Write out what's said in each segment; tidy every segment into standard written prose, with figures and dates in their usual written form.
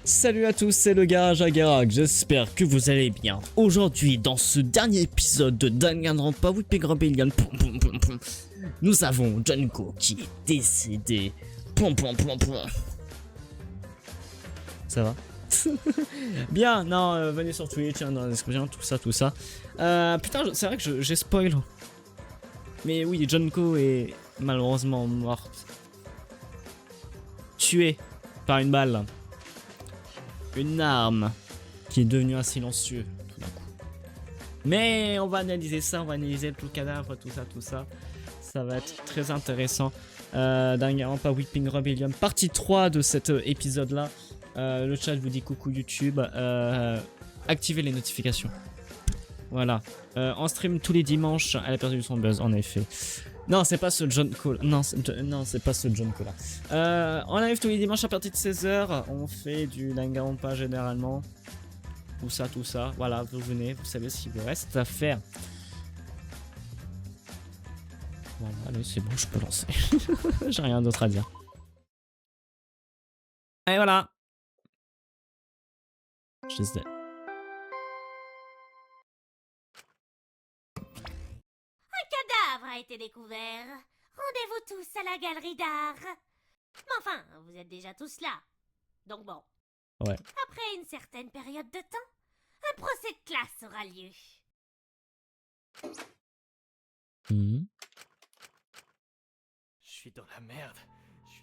Salut à tous, c'est le Garage à Garak, j'espère que vous allez bien. Aujourd'hui, dans ce dernier épisode de Danganronpa Weeping Rebellion, nous avons Junko qui est décédé. Ça va? Bien, non, venez sur Twitch, dans la description, tout ça. Putain, c'est vrai que j'ai spoil. Mais oui, Junko est malheureusement morte. Tuée par une balle. Une arme qui est devenue un silencieux tout d'un coup. Mais on va analyser ça, on va analyser tout le cadavre, tout ça. Ça va être très intéressant. Danganronpa Weeping Rebellion, partie 3 de cet épisode là. Le chat vous dit coucou YouTube. Activez les notifications. Voilà. On stream tous les dimanches. Elle a perdu son buzz en effet. Non, c'est pas ce Junko. Non, c'est pas ce Junko là. On arrive tous les dimanches à partir de 16h. On fait du Danganronpa généralement. Tout ça. Voilà, vous venez, vous savez ce qu'il vous reste à faire. Bon, allez, c'est bon, je peux lancer. J'ai rien d'autre à dire. Et voilà. She's dead. A été découvert. Rendez-vous tous à la galerie d'art. Mais enfin, vous êtes déjà tous là. Donc bon. Ouais. Après une certaine période de temps, un procès de classe aura lieu. Je suis dans la merde. Je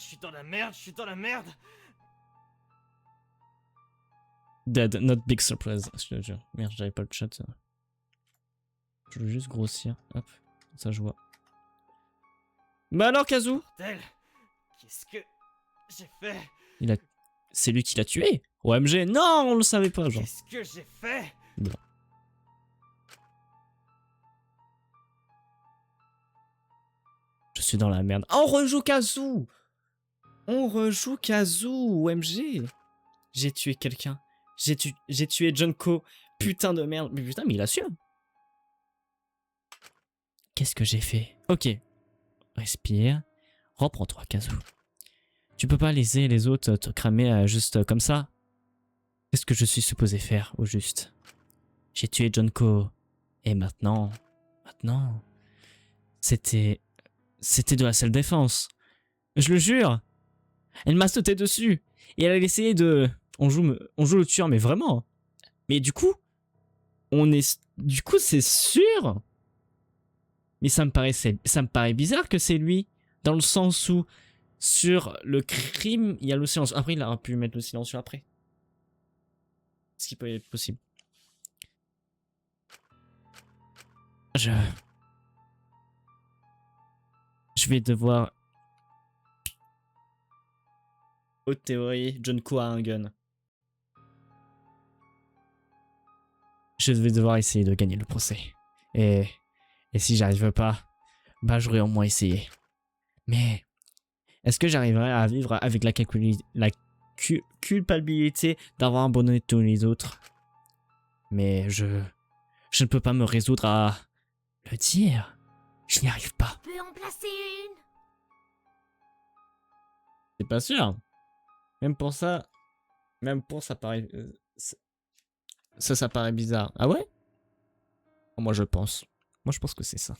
suis dans la merde. Dead, not big surprise, je te jure. Merde, j'avais pas le chat. Je veux juste grossir. Hop, ça je vois. Bah alors, Kazu? Bordel, qu'est-ce que j'ai fait? C'est lui qui l'a tué? OMG, non, on le savait pas, genre. Qu'est-ce que j'ai fait? Bon. Je suis dans la merde. Oh, on rejoue Kazu! OMG! J'ai tué quelqu'un. J'ai tué Junko. Putain de merde. Mais putain, mais il a su. Qu'est-ce que j'ai fait? Ok. Respire. Reprends-toi, Kazu. Tu peux pas laisser les autres te cramer juste comme ça. Qu'est-ce que je suis supposé faire, au juste? J'ai tué Junko. Et maintenant... C'était de la seule défense. Je le jure. Elle m'a sauté dessus. Et elle a essayé de... On joue le tueur, mais vraiment. Mais du coup... c'est sûr. Mais ça me paraît bizarre que c'est lui. Dans le sens où, sur le crime, il y a le silence. Après, il aurait pu mettre le silencieux après. Ce qui peut être possible. Je vais devoir... Haute théorie, Junko a un gun. Je vais devoir essayer de gagner le procès. Et si j'arrive pas, bah j'aurais au moins essayé. Mais est-ce que j'arriverai à vivre avec la culpabilité d'avoir abandonné tous les autres? Mais je ne peux pas me résoudre à le dire. Je n'y arrive pas. Je peux en placer une. C'est pas sûr. Même pour ça paraît... ça paraît bizarre. Ah ouais? Moi je pense que c'est ça.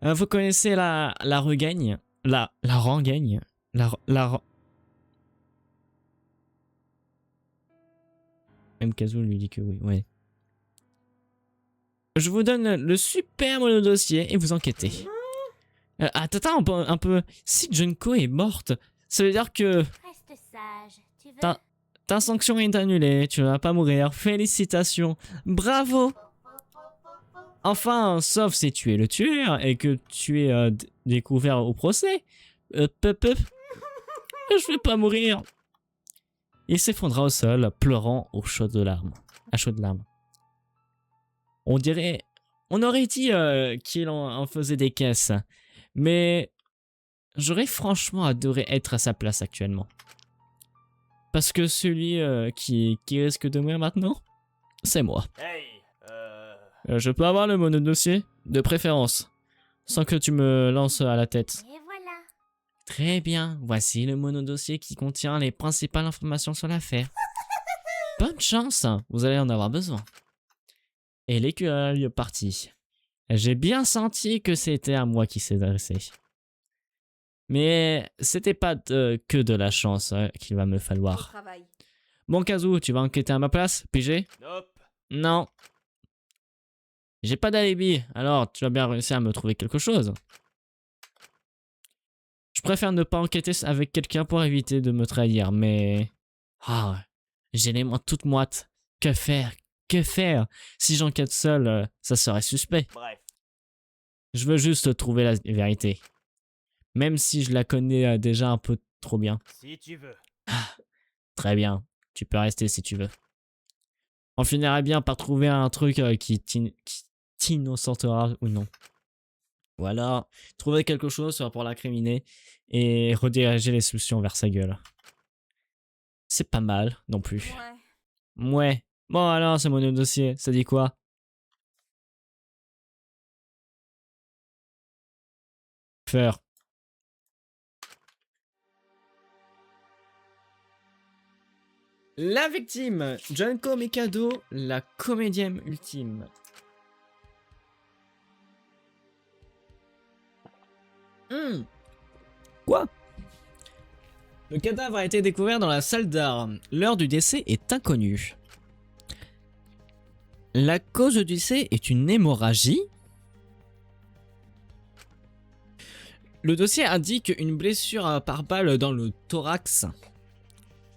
Vous connaissez la rengaine? La rengaine? Même Kazu lui dit que oui, ouais. Je vous donne le super mono-dossier et vous enquêtez. Attends, un peu... Si Junko est morte, ça veut dire que... Reste sage, tu veux? Ta sanction est annulée, tu ne vas pas mourir. Félicitations. Bravo. Enfin, sauf si tu es le tueur et que tu es découvert au procès. Je vais pas mourir. Il s'effondra au sol, pleurant à chaudes larmes. On aurait dit qu'il en faisait des caisses. Mais j'aurais franchement adoré être à sa place actuellement. Parce que celui qui risque de mourir maintenant, c'est moi. Hey, Je peux avoir le mono-dossier? De préférence. Sans que tu me lances à la tête. Et voilà. Très bien, voici le monodossier qui contient les principales informations sur l'affaire. Bonne chance, vous allez en avoir besoin. Et l'écueil parti. J'ai bien senti que c'était à moi qui s'est adressé. Mais c'était pas que de la chance qu'il va me Au falloir. travail. Bon, Kazu, tu vas enquêter à ma place, PG? Nope. Non. J'ai pas d'alibi, alors tu vas bien réussir à me trouver quelque chose. Je préfère ne pas enquêter avec quelqu'un pour éviter de me trahir, mais... Ah, j'ai les mains toutes moites. Que faire? Que faire? Si j'enquête seul, ça serait suspect. Bref. Je veux juste trouver la vérité. Même si je la connais déjà un peu trop bien. Si tu veux. Très bien, tu peux rester si tu veux. On finirait bien par trouver un truc qui t'innocentera ou non. Voilà, trouver quelque chose pour l'incriminer et rediriger les solutions vers sa gueule. C'est pas mal non plus. Ouais. Ouais. Bon alors, c'est mon dossier, ça dit quoi? Faire. La victime, Junko Mikado, la comédienne ultime. Quoi? Le cadavre a été découvert dans la salle d'art. L'heure du décès est inconnue. La cause du décès est une hémorragie. Le dossier indique une blessure par balle dans le thorax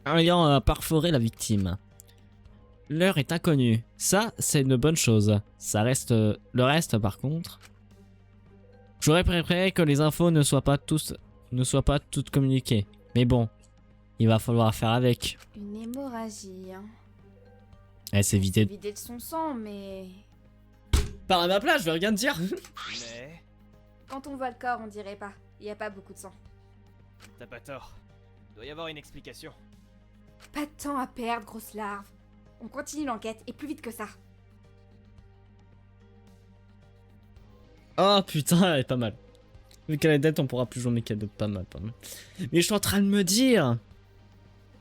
ayant perforé la victime. L'heure est inconnue. Ça, c'est une bonne chose. Ça reste... Le reste, par contre... J'aurais préféré que les infos ne soient pas toutes communiquées. Mais bon, il va falloir faire avec. Une hémorragie. Hein. Elle s'est vidée. Vidé de son sang, mais... Par à ma place, je vais rien te dire. Mais Quand on voit le corps, on dirait pas. Il y a pas beaucoup de sang. t'as pas tort. Doit y avoir une explication. Pas de temps à perdre, grosse larve. On continue l'enquête, et plus vite que ça. Oh putain, elle est pas mal. Vu qu'elle est dead, on pourra plus jouer mes cadeaux. Pas mal, pas mal. Mais je suis en train de me dire...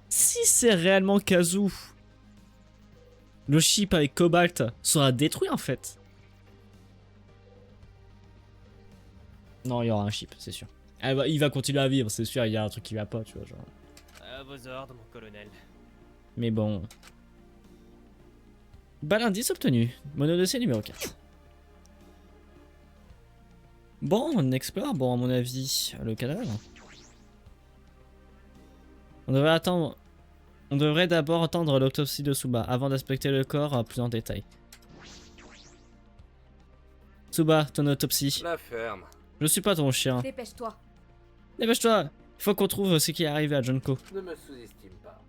Si c'est réellement Kazu, le chip avec Cobalt sera détruit en fait. Non, il y aura un chip, c'est sûr. Il va continuer à vivre, c'est sûr, il y a un truc qui va pas, tu vois, genre. À vos ordres, mon colonel. Mais bon... Balle indice obtenu. Monodossier numéro 4. Bon, on explore, bon à mon avis, le cadavre. On devrait d'abord attendre l'autopsie de Tsuba avant d'inspecter le corps plus en détail. Tsuba, ton autopsie. La ferme. Je suis pas ton chien. Dépêche-toi. Dépêche-toi, il faut qu'on trouve ce qui est arrivé à Junko. Ne me sous-estime pas.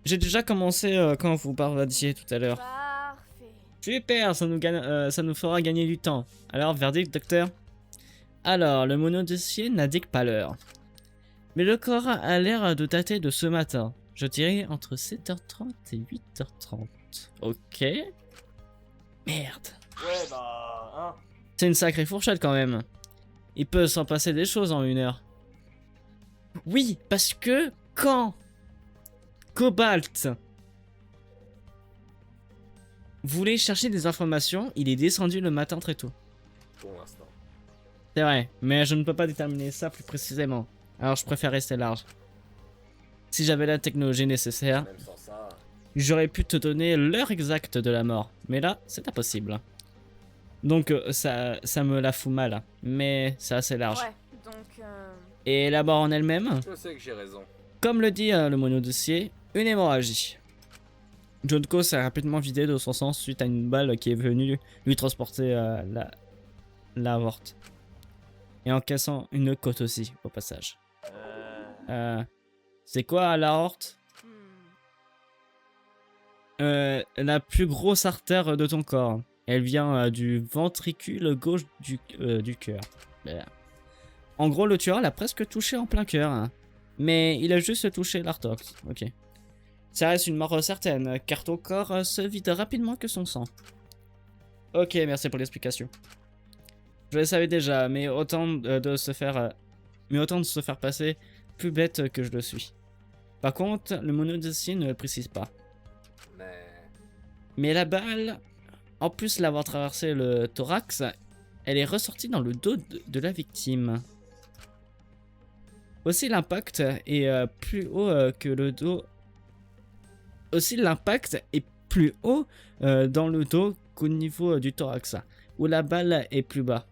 J'ai déjà commencé quand vous parliez tout à l'heure. Parfait. Super, ça nous fera gagner du temps. Alors, verdict, docteur? Alors, le monodossier n'indique pas l'heure. Mais le corps a l'air de dater de ce matin. Je dirais entre 7h30 et 8h30. Ok. Merde. Ouais, bah, hein. C'est une sacrée fourchette quand même. Il peut s'en passer des choses en 1 heure. Oui, parce que quand Cobalt voulait chercher des informations, il est descendu le matin très tôt. Pour l'instant. C'est vrai, mais je ne peux pas déterminer ça plus précisément. Alors je préfère rester large. Si j'avais la technologie nécessaire, Même sans ça, j'aurais pu te donner l'heure exacte de la mort. Mais là, c'est impossible. Donc ça me la fout mal. Mais c'est assez large. Ouais, donc... Et la mort en elle-même, je sais que j'ai raison. comme le dit le monodossier, une hémorragie. Junko s'est rapidement vidé de son sang suite à une balle qui est venue lui transporter la aorte. Et en cassant une côte aussi, au passage. C'est quoi l'aorte? La plus grosse artère de ton corps. Elle vient du ventricule gauche du cœur. Voilà. En gros, le tueur l'a presque touché en plein cœur. Hein. Mais il a juste touché l'artox. Ok. Ça reste une mort certaine, car ton corps se vide rapidement que son sang. Ok, merci pour l'explication. Je le savais déjà, mais autant de se faire mais autant de se faire passer plus bête que je le suis. Par contre, le monodossier ne le précise pas. Mais la balle, en plus d'avoir traversé le thorax, elle est ressortie dans le dos de la victime. Aussi l'impact est plus haut que le dos. Aussi l'impact est plus haut dans le dos qu'au niveau du thorax, où la balle est plus bas.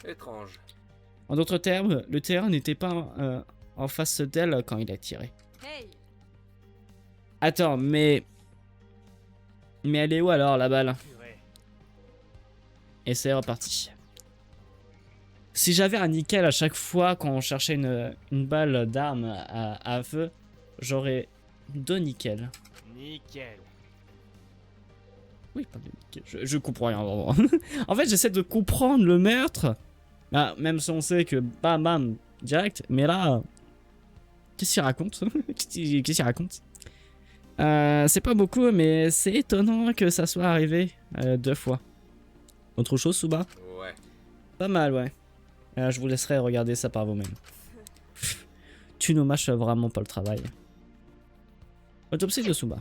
Étrange. En d'autres termes, le terrain n'était pas en face d'elle quand il a tiré. Hey. Attends, mais elle est où alors la balle? Purée. Et c'est reparti. Si j'avais un nickel à chaque fois quand on cherchait une balle d'arme à feu, j'aurais 2 nickels. Nickel. Oui, pas de nickel. Je comprends rien vraiment. En fait, j'essaie de comprendre le meurtre. Ah, même si on sait que bam bam, direct. Mais là, qu'est-ce qu'il raconte? Qu'est-ce qu'il raconte? C'est pas beaucoup, mais c'est étonnant que ça soit arrivé 2 fois. Autre chose, Suba? Ouais. Pas mal, ouais. Je vous laisserai regarder ça par vous-même. Tu nous mâches vraiment pas le travail. Autopsie de Suba.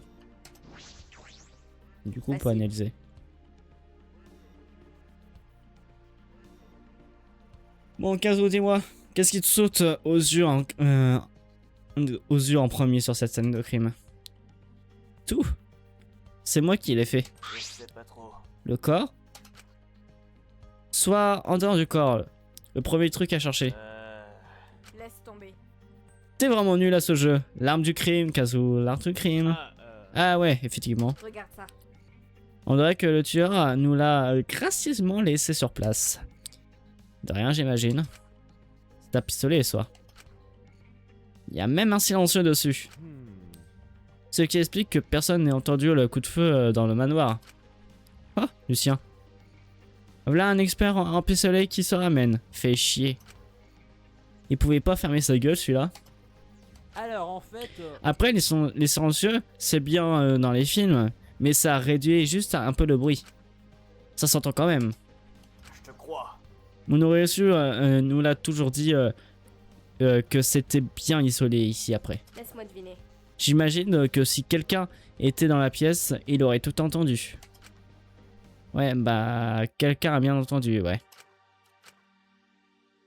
Du coup, on peut Facile. analyser. Bon, Kazo, dis-moi, qu'est-ce qui te saute aux yeux en premier sur cette scène de crime? Tout. C'est moi qui l'ai fait. Je sais pas trop. Le corps? Soit en dehors du corps. Le premier truc à chercher. Laisse tomber. T'es vraiment nul à ce jeu. L'arme du crime, Kazu, l'arme du crime. Ah ouais, effectivement. Regarde ça. On dirait que le tueur nous l'a gracieusement laissé sur place. De rien, j'imagine. C'est un pistolet, soit. Il y a même un silencieux dessus. Ce qui explique que personne n'ait entendu le coup de feu dans le manoir. Ah, Lucien. Voilà un expert en pistolet qui se ramène. Fait chier. Il pouvait pas fermer sa gueule, celui-là. Alors en fait... Après, les silencieux, c'est bien dans les films, mais ça réduit juste un peu le bruit. Ça s'entend quand même. Je te crois. Monoresu nous l'a toujours dit que c'était bien isolé ici après. Laisse-moi deviner. J'imagine que si quelqu'un était dans la pièce, il aurait tout entendu. Ouais, bah, quelqu'un a bien entendu, ouais.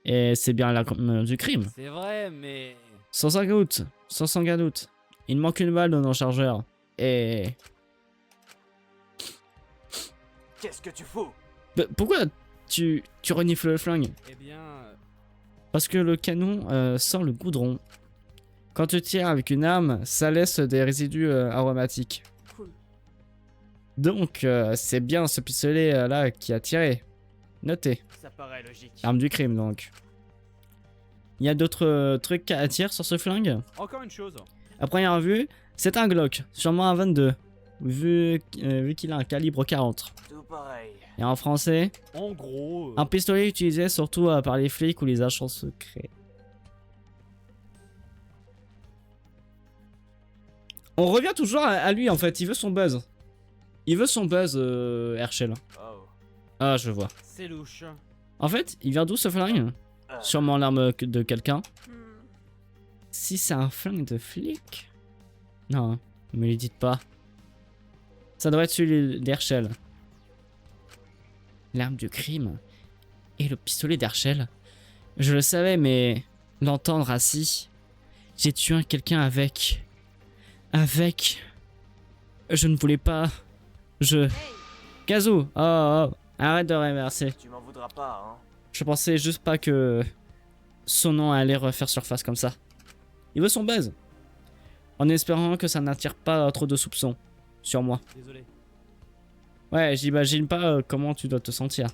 Et c'est bien l'arme du crime. C'est vrai, mais... Sans aucun doute. Il manque une balle dans le chargeur. Et... Qu'est-ce que tu fous? Pourquoi tu renifles le flingue? Eh bien... Parce que le canon sent le goudron. Quand tu tires avec une arme, ça laisse des résidus aromatiques. Cool. Donc, c'est bien ce pistolet là qui a tiré. Notez. Ça paraît logique. Arme du crime donc. Il y a d'autres trucs à tirer sur ce flingue? Encore une chose. À première vue, c'est un Glock, sûrement un 22. Vu qu'il a un calibre 40. Tout pareil. Et en français, En gros... un pistolet utilisé surtout par les flics ou les agents secrets. On revient toujours à lui en fait, il veut son buzz. Il veut son buzz, Herschel. Oh. Ah, je vois. C'est louche. En fait, il vient d'où ce flingue? Sûrement l'arme de quelqu'un. Si c'est un flingue de flic? Non, ne me le dites pas. Ça doit être celui d'Herschel. L'arme du crime et le pistolet d'Herschel. Je le savais, mais l'entendre assis. J'ai tué quelqu'un avec. Je ne voulais pas. Kazu, oh, arrête de remercier. Tu m'en voudras pas, hein. Je pensais juste pas que son nom allait refaire surface comme ça. Il veut son buzz. En espérant que ça n'attire pas trop de soupçons sur moi. Désolé. Ouais, j'imagine pas comment tu dois te sentir.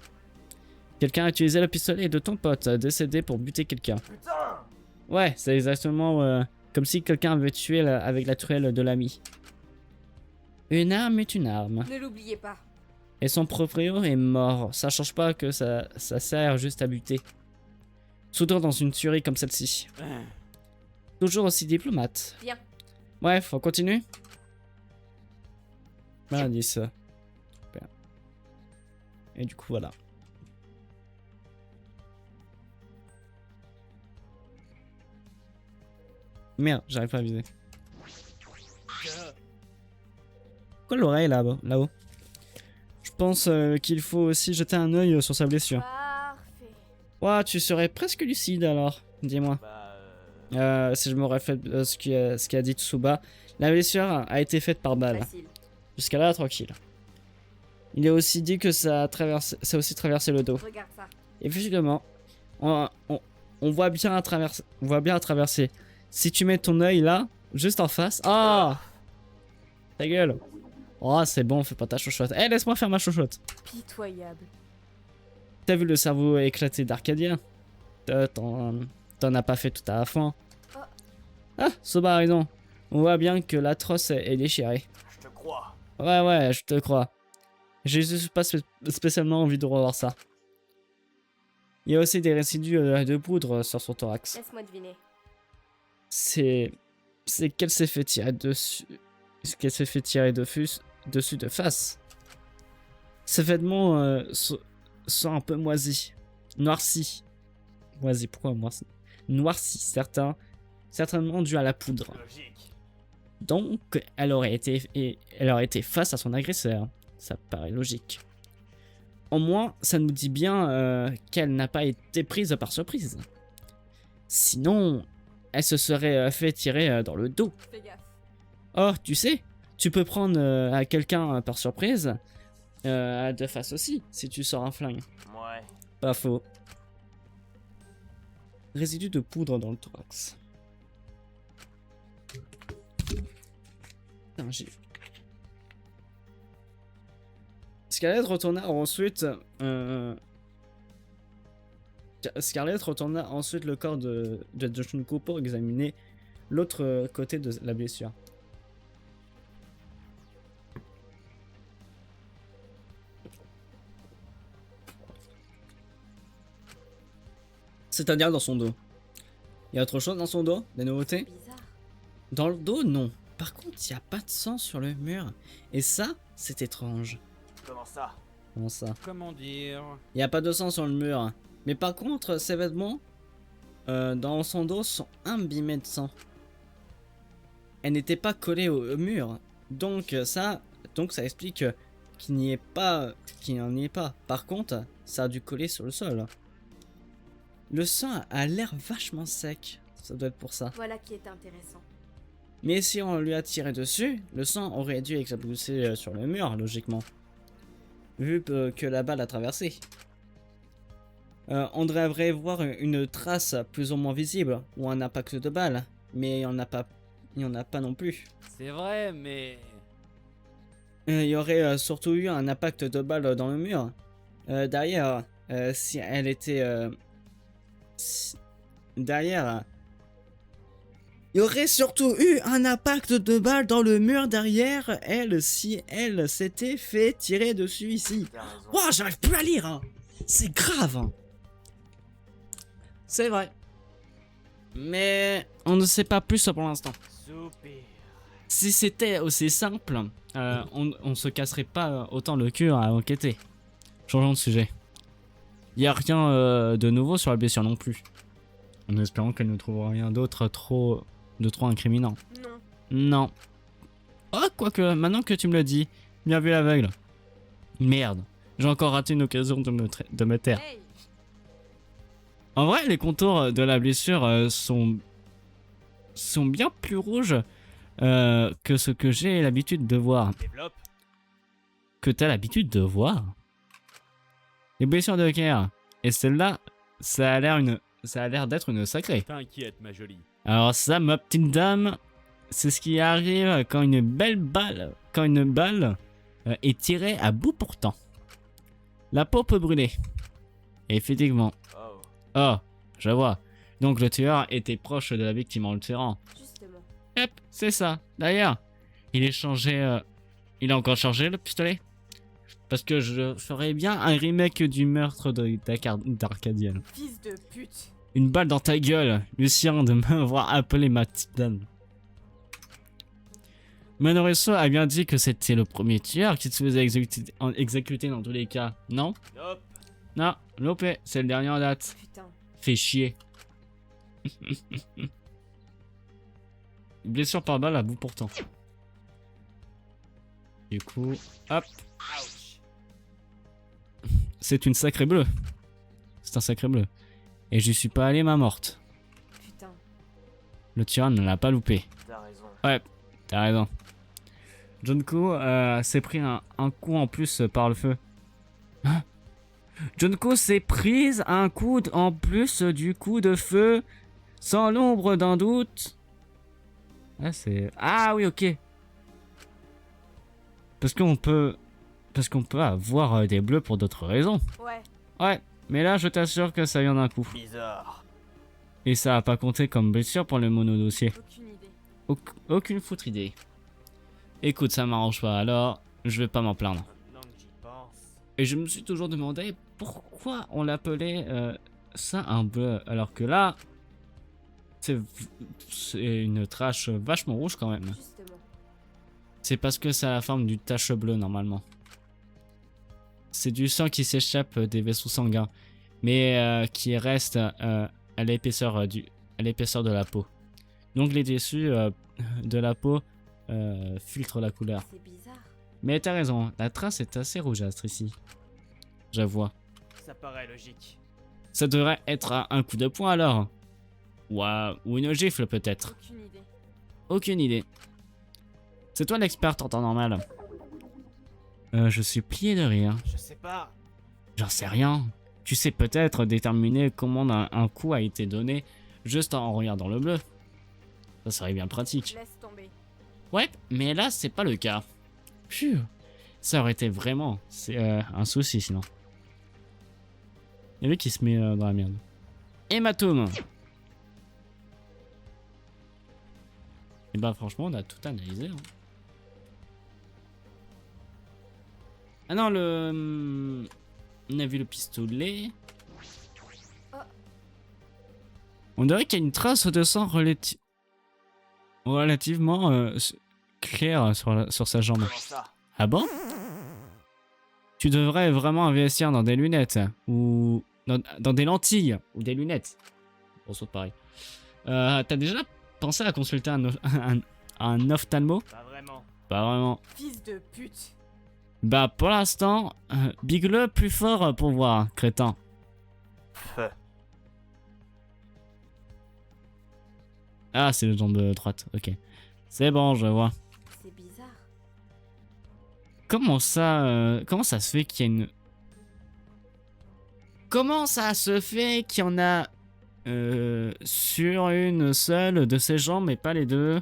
Quelqu'un a utilisé le pistolet de ton pote décédé pour buter quelqu'un. Putain! Ouais, c'est exactement comme si quelqu'un avait tué avec la truelle de l'ami. Une arme est une arme. Ne l'oubliez pas. Et son proprio est mort. Ça change pas que ça sert juste à buter. Surtout dans une tuerie comme celle-ci. Toujours aussi diplomate. Bien. Bref, on continue. 10. Super. Et du coup, voilà. Merde, j'arrive pas à viser. Euh, Pourquoi l'oreille là-haut? Je pense qu'il faut aussi jeter un œil sur sa blessure. Parfait. Ouah, tu serais presque lucide alors, dis-moi. bah, Si je me reflète ce qu'a dit Tsuba, la blessure a été faite par balle. Facile. Jusqu'à là, tranquille. Il a aussi dit que ça a aussi traversé le dos. Regarde ça. Et visiblement, on voit bien à traverser. Si tu mets ton œil là, juste en face. Ah, ta gueule. Oh, c'est bon, fais pas ta chochotte. Eh, laisse-moi faire ma chochotte. Pitoyable. T'as vu le cerveau éclaté d'Arcadia? T'en as pas fait tout à la fin. Ah, Soba a raison. On voit bien que l'atroce est déchirée. je te crois. Ouais, je te crois. J'ai juste pas spécialement envie de revoir ça. Il y a aussi des résidus de poudre sur son thorax. Laisse-moi deviner. C'est qu'elle s'est fait tirer dessus. Qu'elle s'est fait tirer dessus de face. Ses vêtements sont un peu moisis. Noircis. Moisis, pourquoi moisis? Noircis, certainement dû à la poudre. Logique. Donc, elle aurait été face à son agresseur. Ça paraît logique. Au moins, ça nous dit bien qu'elle n'a pas été prise par surprise. Sinon, elle se serait fait tirer dans le dos. Fais gaffe. Oh, tu sais, tu peux prendre à quelqu'un par surprise de face aussi, si tu sors un flingue. Ouais. Pas faux. Résidu de poudre dans le thorax. Putain, j'ai... Scarlett retourna ensuite le corps de Junko pour examiner l'autre côté de la blessure. C'est-à-dire dans son dos. Il y a autre chose dans son dos? Des nouveautés? Bizarre. Dans le dos, non. Par contre, il n'y a pas de sang sur le mur. Et ça, c'est étrange. Comment ça? Comment ça? Comment dire? Il n'y a pas de sang sur le mur. Mais par contre, ses vêtements dans son dos sont imbibés de sang. Elle n'était pas collée au mur. Donc ça explique qu'il n'y en ait pas. Par contre, ça a dû coller sur le sol. Le sang a l'air vachement sec. Ça doit être pour ça. Voilà qui est intéressant. Mais si on lui a tiré dessus, le sang aurait dû éclater sur le mur, logiquement. Vu que la balle a traversé. On devrait voir une trace plus ou moins visible, ou un impact de balle. Mais il n'y en a pas non plus. C'est vrai, mais... Il y aurait surtout eu un impact de balle dans le mur. Derrière, si elle était... derrière... Il y aurait surtout eu un impact de balle dans le mur derrière elle si elle s'était fait tirer dessus ici. T'as raison. Ouah, j'arrive plus à lire, hein. C'est grave, hein. C'est vrai. Mais on ne sait pas plus pour l'instant. Soupir. Si c'était aussi simple, on se casserait pas autant le cul à enquêter. Changeons de sujet. Il n'y a rien de nouveau sur la blessure non plus. En espérant qu'elle ne trouve rien d'autre trop incriminant. Non. Non. Oh, quoique, maintenant que tu me le dis, bien vu l'aveugle. Merde, j'ai encore raté une occasion de me taire. Hey. En vrai, les contours de la blessure sont bien plus rouges que ce que j'ai l'habitude de voir. Développe. Que t'as l'habitude de voir. Les blessures de Kerr. Et celle-là, ça a l'air d'être une sacrée. T'inquiète, ma jolie. Alors ça, ma petite dame, c'est ce qui arrive quand une balle est tirée à bout portant. La peau peut brûler. Effectivement. Oh. Oh, je vois. Donc le tueur était proche de la victime en le tirant. Justement. Yep, c'est ça. D'ailleurs, il a encore chargé le pistolet. Parce que je ferais bien un remake du meurtre d'Arcadienne. Fils de pute. Une balle dans ta gueule, Lucien, de m'avoir appelé ma petite dame. Manoresso a bien dit que c'était le premier tueur qui se faisait exécuter dans tous les cas, non? Nope. Non, Lopé, c'est le dernier en date. Putain. Fait chier. blessure par balle à bout portant. Du coup, hop. C'est une sacrée bleue. C'est un sacré bleu. Et j'y suis pas allé main morte. Putain. Le tyran ne l'a pas loupé. T'as raison. Ouais, t'as raison. Junko s'est pris un coup en plus par le feu. Hein? Junko s'est prise un coup en plus du coup de feu, sans l'ombre d'un doute. Ah, c'est... Ah oui, ok. Parce qu'on peut avoir des bleus pour d'autres raisons. Ouais. Ouais, mais là, je t'assure que ça vient d'un coup. Bizarre. Et ça a pas compté comme blessure pour le mono-dossier. Aucune idée. Aucune foutre idée. Écoute, ça m'arrange pas, alors je vais pas m'en plaindre. Maintenant que j'y pense. Et je me suis toujours demandé pourquoi on l'appelait ça un bleu, alors que là, c'est une tache vachement rouge quand même. Justement. C'est parce que ça a la forme d'une tache bleue normalement. C'est du sang qui s'échappe des vaisseaux sanguins, mais qui reste à l'épaisseur de la peau. Donc les tissus de la peau filtrent la couleur. C'est bizarre. Mais t'as raison, la trace est assez rougeâtre ici. J'avoue. Ça paraît logique. Ça devrait être un coup de poing alors. Ou une gifle peut-être. Aucune idée. Aucune idée. C'est toi l'experte en temps normal. Je suis plié de rire. Je sais pas. J'en sais rien. Tu sais peut-être déterminer comment un coup a été donné juste en regardant le bleu. Ça serait bien pratique. Laisse tomber. Ouais, mais là c'est pas le cas. Phew. Ça aurait été vraiment un souci sinon. Il y a lui qui se met dans la merde. Hématome. Et bah franchement on a tout analysé. Hein. Ah non on a vu le pistolet. On dirait qu'il y a une trace de sang relativement claire sur sa jambe. Comment ça? Ah bon? Tu devrais vraiment investir dans des lunettes ou dans des lentilles ou des lunettes. Bon, c'est pareil. T'as déjà pensé à consulter un ophtalmo? Pas vraiment. Pas vraiment. Fils de pute. Bah pour l'instant, bigle plus fort pour voir, crétin. Ah, c'est le jambe droite, ok. C'est bon, je vois. C'est bizarre. Comment ça se fait qu'il y a une... Comment ça se fait qu'il y en a sur une seule de ses jambes et pas les deux?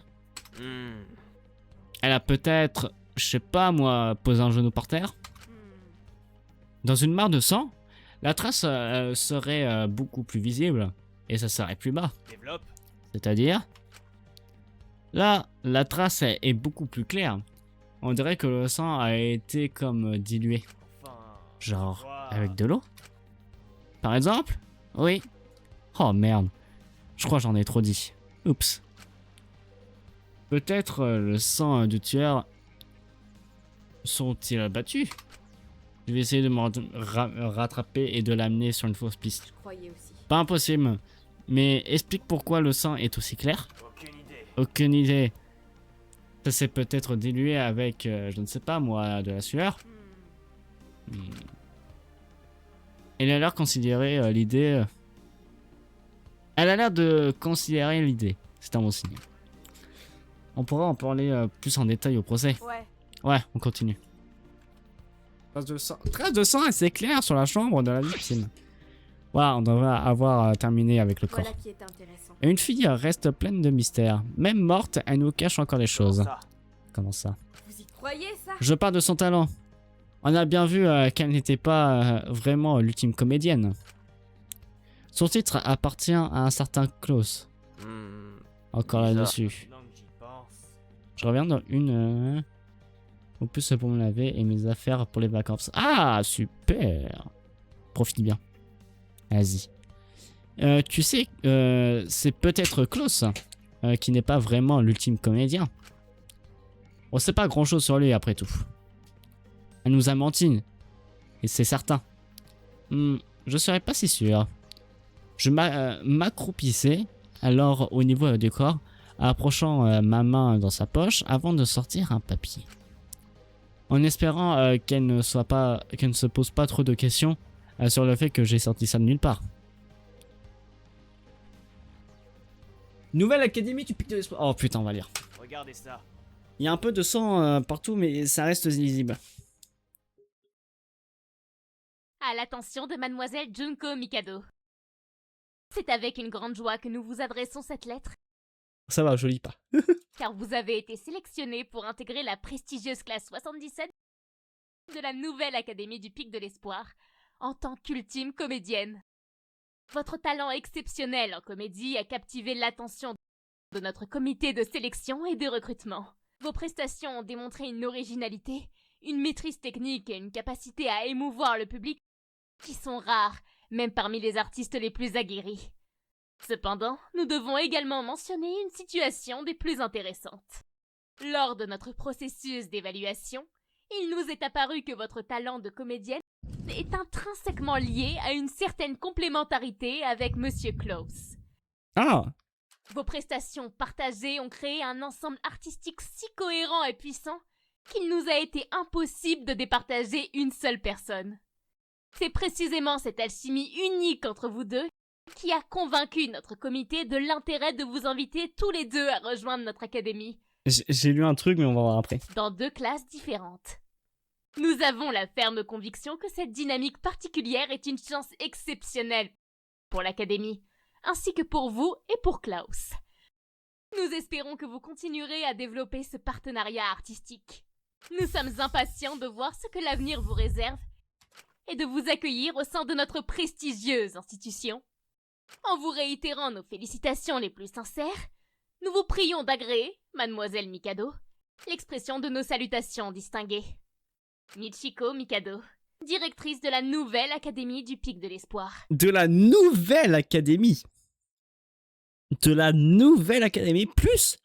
Elle a peut-être, je sais pas moi, posé un genou par terre. Dans une mare de sang, la trace serait beaucoup plus visible et ça serait plus bas. Développe. C'est-à-dire, là, la trace est beaucoup plus claire. On dirait que le sang a été comme dilué. Enfin. Genre, Wow. avec de l'eau? Par exemple? Oui. Oh merde. Je crois que j'en ai trop dit. Oups. Peut-être le sang du tueur sont-ils battus? Je vais essayer de me rattraper et de l'amener sur une fausse piste. Je croyais aussi. Pas impossible. Mais explique pourquoi le sang est aussi clair? Aucune idée. Aucune idée. Ça s'est peut-être dilué avec, je ne sais pas moi, de la sueur. Elle a l'air considérer l'idée. Elle a l'air de considérer l'idée. C'est un bon signe. On pourra en parler plus en détail au procès. Ouais. Ouais, on continue. Trace de sang assez claire sur la chambre de la victime. Voilà, on devrait avoir terminé avec le corps. Voilà qui est intéressant. Et une fille reste pleine de mystères. Même morte, elle nous cache encore des choses. Ça. Comment ça? Vous y croyez ça? Je parle de son talent. On a bien vu qu'elle n'était pas vraiment l'ultime comédienne. Son titre appartient à un certain Klaus. Encore Bizarre. là-dessus. Maintenant que j'y pense. Je reviens dans une... Au plus pour me laver et mes affaires pour les vacances. Ah, super. Profite bien. Vas-y. Tu sais, c'est peut-être Klaus qui n'est pas vraiment l'ultime comédien. On sait pas grand-chose sur lui après tout. Elle nous a menti. Et c'est certain. Je serais pas si sûr. Je m'accroupissais alors au niveau du corps approchant ma main dans sa poche avant de sortir un papier. En espérant qu'elle ne se pose pas trop de questions sur le fait que j'ai sorti ça de nulle part. Nouvelle académie du Pic de l'Espoir. Oh putain, on va lire. Regardez ça. Il y a un peu de sang partout, mais ça reste lisible. À l'attention de Mademoiselle Junko Mikado. C'est avec une grande joie que nous vous adressons cette lettre, Ça va, je lis pas. car vous avez été sélectionné pour intégrer la prestigieuse classe 77 de la nouvelle Académie du Pic de l'Espoir en tant qu'ultime comédienne. Votre talent exceptionnel en comédie a captivé l'attention de notre comité de sélection et de recrutement. Vos prestations ont démontré une originalité, une maîtrise technique et une capacité à émouvoir le public qui sont rares, même parmi les artistes les plus aguerris. Cependant, nous devons également mentionner une situation des plus intéressantes. Lors de notre processus d'évaluation, il nous est apparu que votre talent de comédienne est intrinsèquement lié à une certaine complémentarité avec Monsieur Klaus. Ah, Vos prestations partagées ont créé un ensemble artistique si cohérent et puissant qu'il nous a été impossible de départager une seule personne. C'est précisément cette alchimie unique entre vous deux qui a convaincu notre comité de l'intérêt de vous inviter tous les deux à rejoindre notre académie, j'ai lu un truc, mais on va voir après. dans 2 classes différentes. Nous avons la ferme conviction que cette dynamique particulière est une chance exceptionnelle pour l'académie, ainsi que pour vous et pour Klaus. Nous espérons que vous continuerez à développer ce partenariat artistique. Nous sommes impatients de voir ce que l'avenir vous réserve et de vous accueillir au sein de notre prestigieuse institution. En vous réitérant nos félicitations les plus sincères, nous vous prions d'agréer, Mademoiselle Mikado, l'expression de nos salutations distinguées. Michiko Mikado, directrice de la nouvelle Académie du Pic de l'Espoir. De la nouvelle académie. De la nouvelle académie. Plus,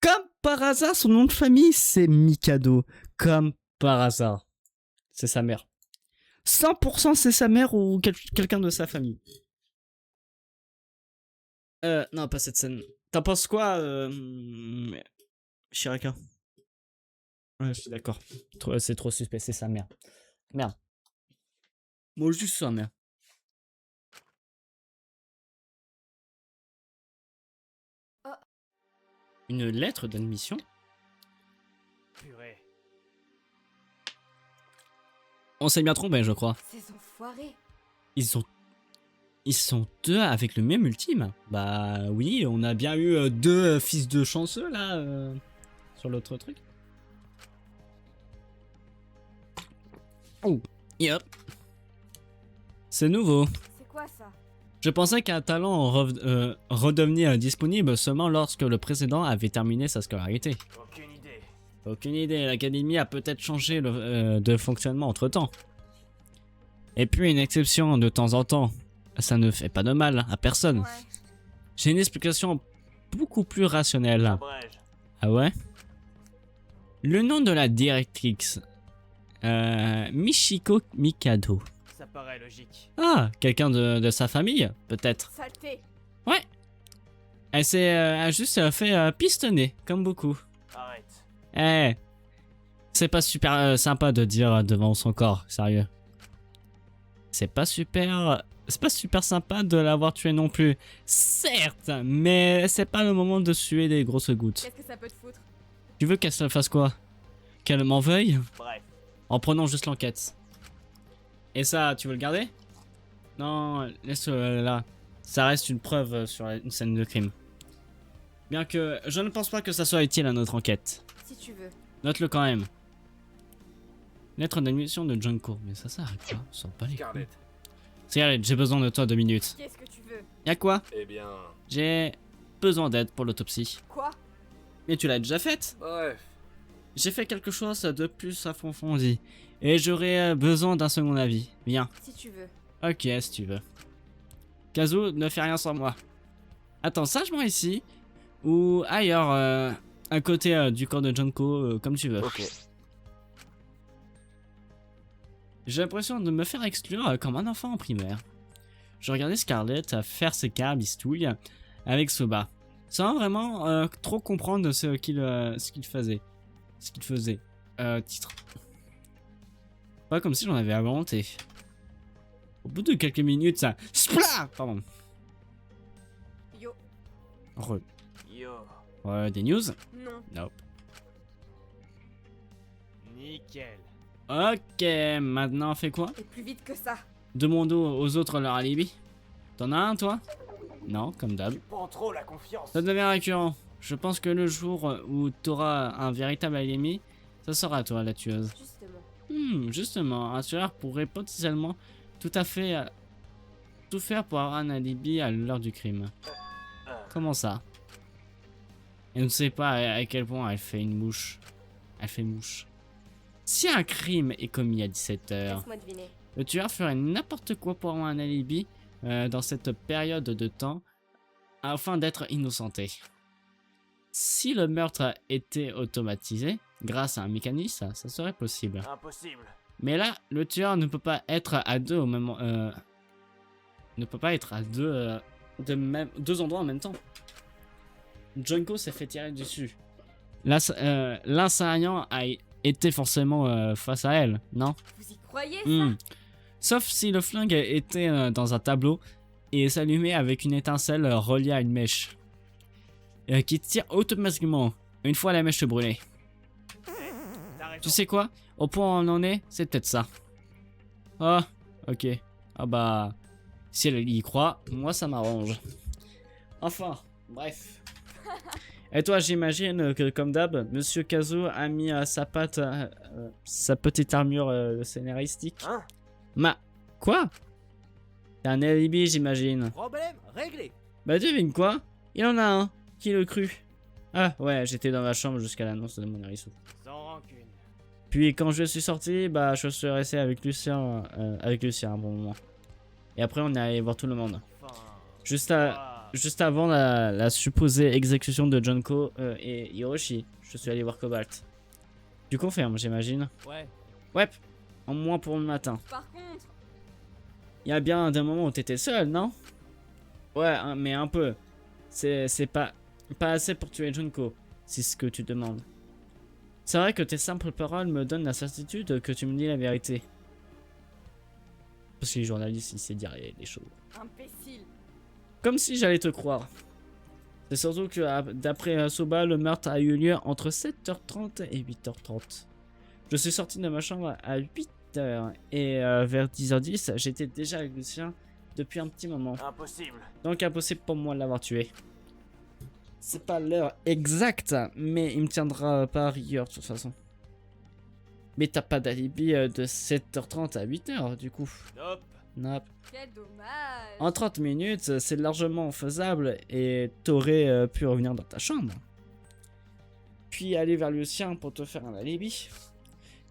comme par hasard, son nom de famille, c'est Mikado. Comme par hasard. C'est sa mère. 100% c'est sa mère ou quelqu'un de sa famille. Non, pas cette scène. T'en penses quoi, Shiraka? Ouais, je suis d'accord. C'est trop suspect, c'est sa mère. Merde. Moi, juste sa mère. Oh. Une lettre d'admission? Purée. On s'est bien trompé, je crois. Ces enfoirés. Ils sont deux avec le même ultime. Bah oui, on a bien eu deux fils de chanceux là sur l'autre truc. Oh, yep. C'est nouveau. C'est quoi ça? Je pensais qu'un talent redevenait disponible seulement lorsque le précédent avait terminé sa scolarité. Aucune idée. Aucune idée, l'académie a peut-être changé de fonctionnement entre temps. Et puis une exception de temps en temps, ça ne fait pas de mal à personne. Ouais. J'ai une explication beaucoup plus rationnelle. Abrège. Ah ouais? Le nom de la directrice, Michiko Mikado. Ça paraît logique. Ah, quelqu'un de sa famille, peut-être. Saleté. Elle s'est juste fait pistonner, comme beaucoup. Arrête. Eh, c'est pas super sympa de dire devant son corps, sérieux. C'est pas super sympa de l'avoir tué non plus. Certes, mais c'est pas le moment de suer des grosses gouttes. Qu'est-ce que ça peut te foutre? Tu veux qu'elle se fasse quoi? Qu'elle m'en veuille? Bref. En prenant juste l'enquête. Et ça, tu veux le garder? Non, laisse-le là. Ça reste une preuve sur une scène de crime. Bien que je ne pense pas que ça soit utile à notre enquête. Si tu veux. Note-le quand même. Lettre d'admission de Junko. Mais ça sert à quoi? Sors pas les couilles. Scarlett. Scarlett, j'ai besoin de toi 2 minutes. Qu'est-ce que tu veux? Y'a quoi? Eh bien... J'ai besoin d'aide pour l'autopsie. Quoi? Mais tu l'as déjà faite? Bref. J'ai fait quelque chose de plus approfondi. Et j'aurais besoin d'un second avis. Viens. Si tu veux. Ok, si tu veux. Kazu, ne fais rien sans moi. Attends sagement ici. Ou ailleurs, à côté du corps de Junko, comme tu veux. Ok. J'ai l'impression de me faire exclure comme un enfant en primaire. Je regardais Scarlett faire ses carbistouilles avec Soba. sans vraiment trop comprendre ce qu'il faisait. Titre. Pas comme si j'en avais inventé. Au bout de quelques minutes, ça... Splat! Pardon. Yo. Yo. Ouais, des news? Non. Nope. Nickel. Ok, maintenant on fait quoi? Et plus vite que ça. Demande aux autres leur alibi. T'en as un, toi? Non, comme d'hab. Tu prends trop la confiance. Ça devient récurrent. Je pense que le jour où t'auras un véritable alibi, ça sera toi la tueuse. Justement. Justement, un tueur pourrait potentiellement tout faire pour avoir un alibi à l'heure du crime. Comment ça? Et on ne sait pas à quel point elle fait une mouche. Elle fait mouche. Si un crime est commis à 17 h, Laisse-moi deviner. le tueur ferait n'importe quoi pour avoir un alibi dans cette période de temps afin d'être innocenté. Si le meurtre était automatisé grâce à un mécanisme, ça serait possible. Impossible. Mais là, le tueur ne peut pas être à deux au même ne peut pas être à deux endroits en même temps. Junko s'est fait tirer dessus. L'assaillant a été forcément face à elle, non? Vous y croyez ça? Sauf si le flingue était dans un tableau et s'allumait avec une étincelle reliée à une mèche qui tire automatiquement une fois la mèche brûlée. T'as raison. Tu sais quoi? Au point où on en est, c'est peut-être ça. Ah, ok. Ah bah, si elle y croit, moi ça m'arrange. Enfin, bref. Et toi, j'imagine que comme d'hab, Monsieur Kazu a mis sa petite armure scénaristique. Hein? Quoi? T'as un alibi, j'imagine. Problème réglé. Bah devine quoi? Il en a un. Qui le crut? Ah ouais, j'étais dans ma chambre jusqu'à l'annonce de mon hérisson. Sans rancune. Puis quand je suis sorti, bah je suis resté avec Lucien un bon moment. Et après on est allé voir tout le monde. Enfin. Juste avant la supposée exécution de Junko et Hiroshi, je suis allé voir Cobalt. Tu confirmes, j'imagine? Ouais. Ouais, en moins pour le matin. Par contre, Il y a bien des moments où t'étais seul, non? Ouais, mais un peu. C'est pas assez pour tuer Junko, c'est ce que tu demandes. C'est vrai que tes simples paroles me donnent la certitude que tu me dis la vérité. Parce que les journalistes, ils savent dire les choses. imbécile. Comme si j'allais te croire. C'est surtout que d'après Soba, le meurtre a eu lieu entre 7h30 et 8h30. Je suis sorti de ma chambre à 8h et vers 10h10, j'étais déjà avec Lucien depuis un petit moment. Impossible. Donc impossible pour moi de l'avoir tué. C'est pas l'heure exacte, mais il me tiendra pas à rigueur de toute façon. Mais t'as pas d'alibi de 7h30 à 8h du coup. Nope. Nope. Quel dommage. En 30 minutes, c'est largement faisable et t'aurais pu revenir dans ta chambre. Puis aller vers Lucien pour te faire un alibi.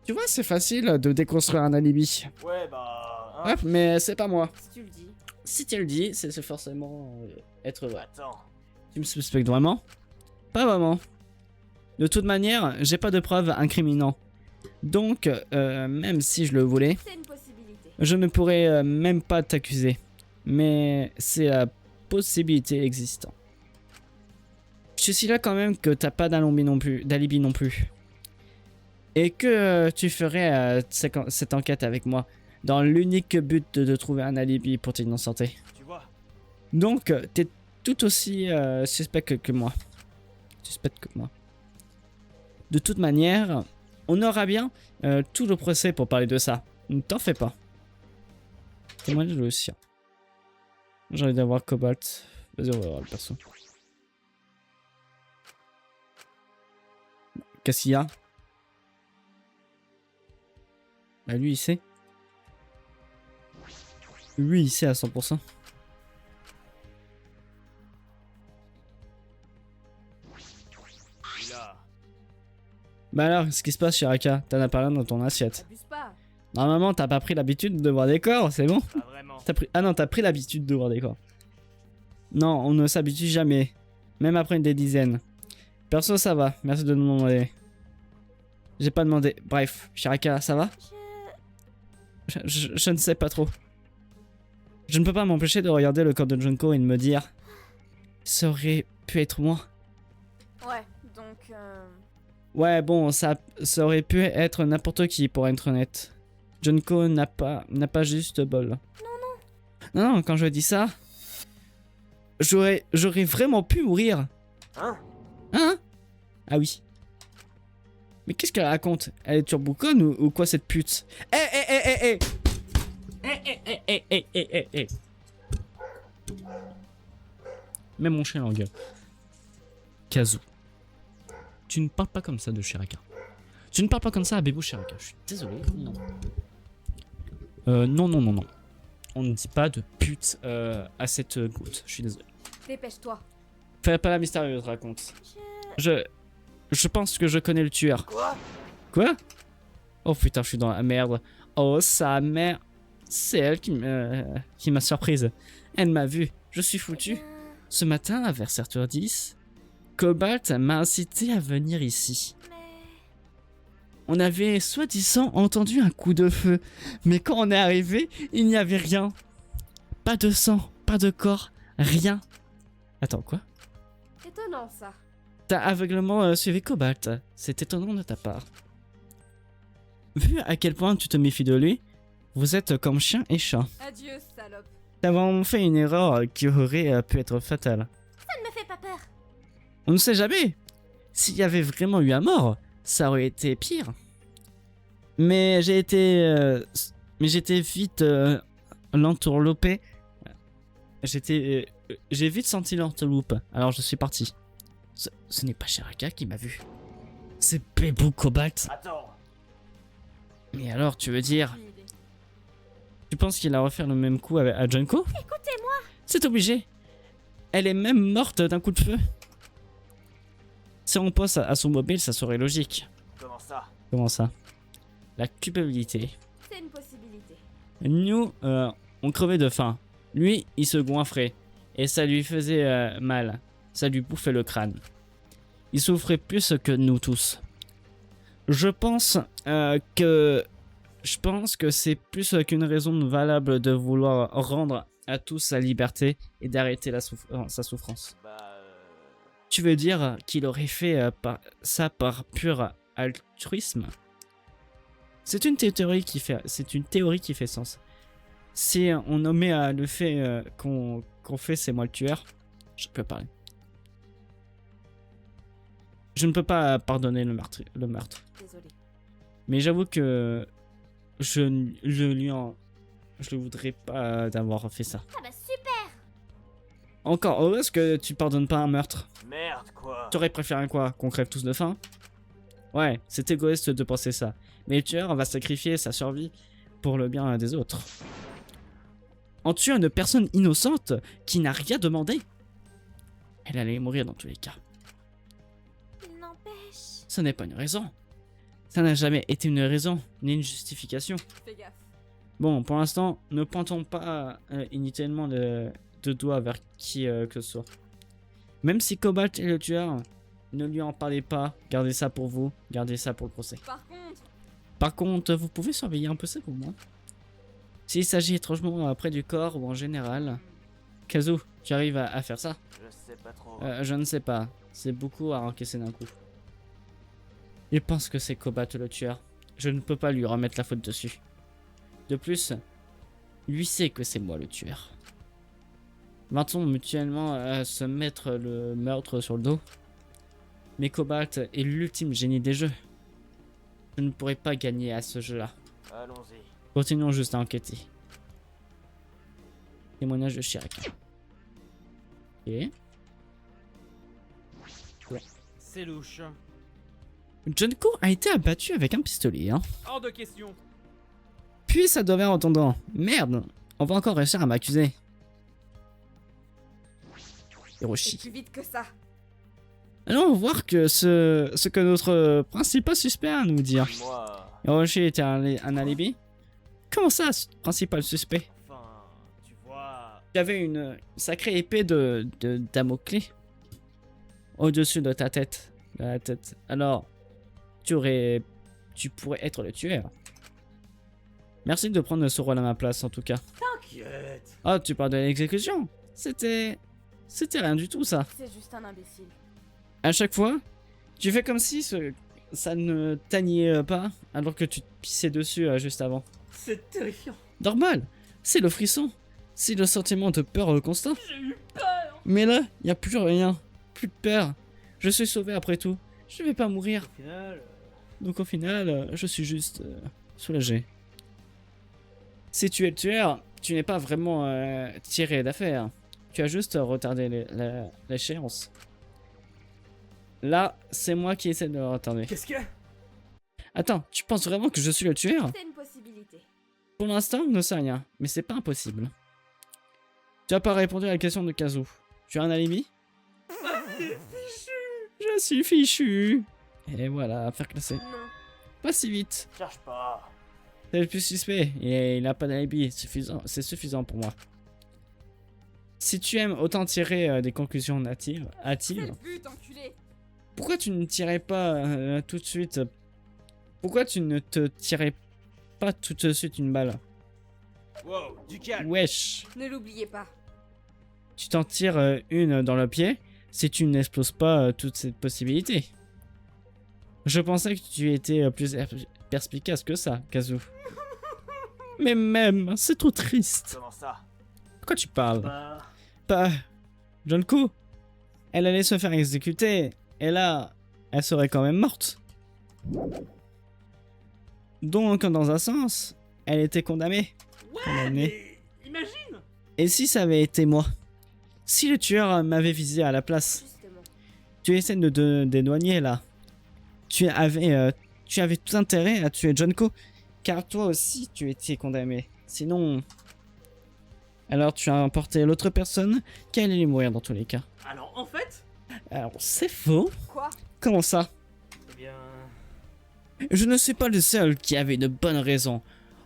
Tu vois, c'est facile de déconstruire un alibi. Ouais, bah. Hein. Ouais, mais c'est pas moi. Si tu le dis. Si tu le dis, c'est forcément être vrai. Attends. Tu me suspectes vraiment? Pas vraiment. De toute manière, j'ai pas de preuves incriminantes. Donc, même si je le voulais, C'est une possibilité. je ne pourrais même pas t'accuser. Mais c'est la possibilité existante. Je suis là quand même que t'as pas d'alibi non plus. Et que tu ferais cette enquête avec moi. Dans l'unique but de trouver un alibi pour t'innocenter. Tu vois. Donc, t'es tout aussi suspect que moi. De toute manière, on aura bien tout le procès pour parler de ça. Ne t'en fais pas. Témoignage de Lucien. J'ai envie d'avoir Cobalt. Vas-y, on va voir le perso. Qu'est-ce qu'il y a? Bah lui, il sait. Lui, il sait à 100%. Là. Bah alors, ce qui se passe, Shiraka? T'en as pas rien dans ton assiette. Abuse pas. Normalement, t'as pas pris l'habitude de voir des corps, c'est bon? Pas vraiment. Ah non, t'as pris l'habitude de voir des corps. Non, on ne s'habitue jamais. Même après des dizaines. Perso, ça va. Merci de nous demander. J'ai pas demandé. Bref, Shiraka, ça va? Je ne sais pas trop. Je ne peux pas m'empêcher de regarder le corps de Junko et de me dire... Ça aurait pu être moi. Ouais, donc... Ouais, bon, ça aurait pu être n'importe qui, pour être honnête. Junko n'a pas juste bol. Non, quand je dis ça, j'aurais vraiment pu mourir. Hein? Hein? Ah oui. Mais qu'est-ce qu'elle raconte? Elle est turbouconne ou quoi cette pute? Eh. Même mon chien l'engueule. Kazu. Tu ne parles pas comme ça de Shiraka. Tu ne parles pas comme ça à Bebo Shiraka. Je suis désolé. Non. Non. On ne dit pas de pute à cette goutte. Je suis désolé. Dépêche-toi. Fais pas la mystérieuse, raconte. Je pense que je connais le tueur. Quoi? Oh putain, je suis dans la merde. Oh, sa mère. C'est elle qui m'a surprise. Elle m'a vu. Je suis foutu. Ce matin, vers 7h10, Cobalt m'a incité à venir ici. On avait soi-disant entendu un coup de feu, mais quand on est arrivé, il n'y avait rien. Pas de sang, pas de corps, rien. Attends, quoi? Étonnant, ça. T'as aveuglement suivi Cobalt. C'est étonnant de ta part. Vu à quel point tu te méfies de lui, vous êtes comme chien et chat. Adieu, salope. T'as vraiment fait une erreur qui aurait pu être fatale. Ça ne me fait pas peur. On ne sait jamais. S'il y avait vraiment eu un mort, ça aurait été pire. Mais j'ai été vite l'entourloupé. J'ai vite senti l'entourloupe. Alors je suis parti. Ce n'est pas Shiraka qui m'a vu. C'est Bebo Cobalt. Attends. Mais alors, tu veux dire, Aucune idée. tu penses qu'il a refait le même coup à Junko? Écoutez-moi. C'est obligé. Elle est même morte d'un coup de feu. Si on pense à son mobile, ça serait logique. Comment ça? Comment ça? La culpabilité. C'est une possibilité. Nous, on crevait de faim. Lui, il se goinfrait. Et ça lui faisait mal. Ça lui bouffait le crâne. Il souffrait plus que nous tous. Je pense que c'est plus qu'une raison valable de vouloir rendre à tous sa liberté et d'arrêter sa souffrance. Tu veux dire qu'il aurait fait ça par pur altruisme? C'est une théorie qui fait sens. Si on omet le fait qu'on fait c'est moi le tueur, je peux parler. Je ne peux pas pardonner le meurtre. Désolé. Mais j'avoue que je le voudrais pas d'avoir fait ça. Ah bah super. Encore heureux que tu pardonnes pas un meurtre. Merde, quoi. T'aurais préféré quoi? Qu'on crève tous de faim? Ouais, c'est égoïste de penser ça. Mais le tueur va sacrifier sa survie pour le bien des autres. En tuant une personne innocente qui n'a rien demandé. Elle allait mourir dans tous les cas. Il n'empêche. Ce n'est pas une raison. Ça n'a jamais été une raison, ni une justification. Fais gaffe. Bon, pour l'instant, ne pointons pas inutilement de doigts vers qui que ce soit. Même si Cobalt est le tueur, ne lui en parlez pas. Gardez ça pour vous, gardez ça pour le procès. Par contre, vous pouvez surveiller un peu ça pour moi. S'il s'agit étrangement près du corps ou en général. Kazu, tu arrives à faire ça? Je sais pas trop. Je ne sais pas. C'est beaucoup à encaisser d'un coup. Il pense que c'est Cobalt le tueur. Je ne peux pas lui remettre la faute dessus. De plus, lui sait que c'est moi le tueur. Va-t-on mutuellement se mettre le meurtre sur le dos? Mais Cobalt est l'ultime génie des jeux. Je ne pourrais pas gagner à ce jeu-là. Allons-y. Continuons juste à enquêter. Témoignage de Shiraka. Ok. C'est louche. Junko a été abattu avec un pistolet, hein. Hors de question. Puis ça devient entendant. Merde, on va encore réussir à m'accuser. C'est Hiroshi. plus vite que ça. Allons voir que ce que notre principal suspect a à nous dire. Moi. Hiroshi était un alibi? Comment ça, principal suspect? Enfin, tu vois. Tu avais une sacrée épée de Damoclès au-dessus de ta tête. De la tête. Alors, tu pourrais être le tueur. Merci de prendre ce rôle à ma place en tout cas. T'inquiète. Oh, tu parles de l'exécution? C'était C'était rien du tout ça. C'est juste un imbécile. À chaque fois, tu fais comme si ça ne t'anniait pas alors que tu te pissais dessus juste avant. C'est terrifiant. Normal, c'est le frisson. C'est le sentiment de peur constant. J'ai eu peur. Mais là, il n'y a plus rien. Plus de peur. Je suis sauvé après tout. Je vais pas mourir. Au final, Donc au final, je suis juste soulagé. Si tu es le tueur, tu n'es pas vraiment tiré d'affaire. Tu as juste retardé l'échéance. Là, c'est moi qui essaie de le retarder. qu'est-ce que... Attends, tu penses vraiment que je suis le tueur? C'est une possibilité. Pour l'instant, on ne sait rien, mais c'est pas impossible. Tu n'as pas répondu à la question de Kazu. Tu as un alibi? Je suis fichu. Et voilà, affaire classée. Non. Pas si vite. Cherche pas. C'est le plus suspect, et il a pas d'alibi, c'est suffisant pour moi. Si tu aimes autant tirer des conclusions C'est hâtives, le but, enculé. pourquoi tu ne tirais pas tout de suite? Pourquoi tu ne te tirais pas tout de suite une balle? Wow, du calme. Wesh, Ne l'oubliez pas. tu t'en tires une dans le pied si tu n'exploses pas toute cette possibilité. Je pensais que tu étais plus perspicace que ça, Kazu. Mais même, c'est trop triste. Comment ça? Pourquoi tu parles? Bah... Pas Junko. Elle allait se faire exécuter, et là, elle serait quand même morte. Donc, dans un sens, elle était condamnée. Condamnée. Mais... Imagine. Et si ça avait été moi? Si le tueur m'avait visé à la place? Justement. Tu essaies de d'éloigner là. Tu avais tout intérêt à tuer Junko, car toi aussi tu étais condamné. Sinon, alors tu as emporté l'autre personne qui allait mourir dans tous les cas. Alors, en fait... Alors c'est faux. Quoi? Comment ça? Eh bien... Je ne suis pas le seul qui avait de bonnes raisons.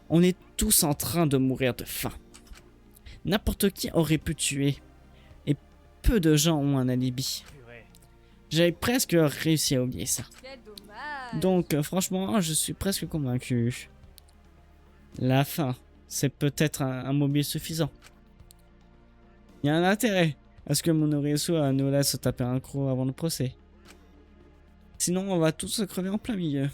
On est tous en train de mourir de faim. N'importe qui aurait pu tuer. Et peu de gens ont un alibi. Purée. J'avais presque réussi à oublier ça. Quel dommage. Donc franchement, je suis presque convaincu. La fin, c'est peut-être un mobile suffisant. Il y a un intérêt à ce que Monoresu nous laisse taper un croc avant le procès. Sinon, on va tous se crever en plein milieu.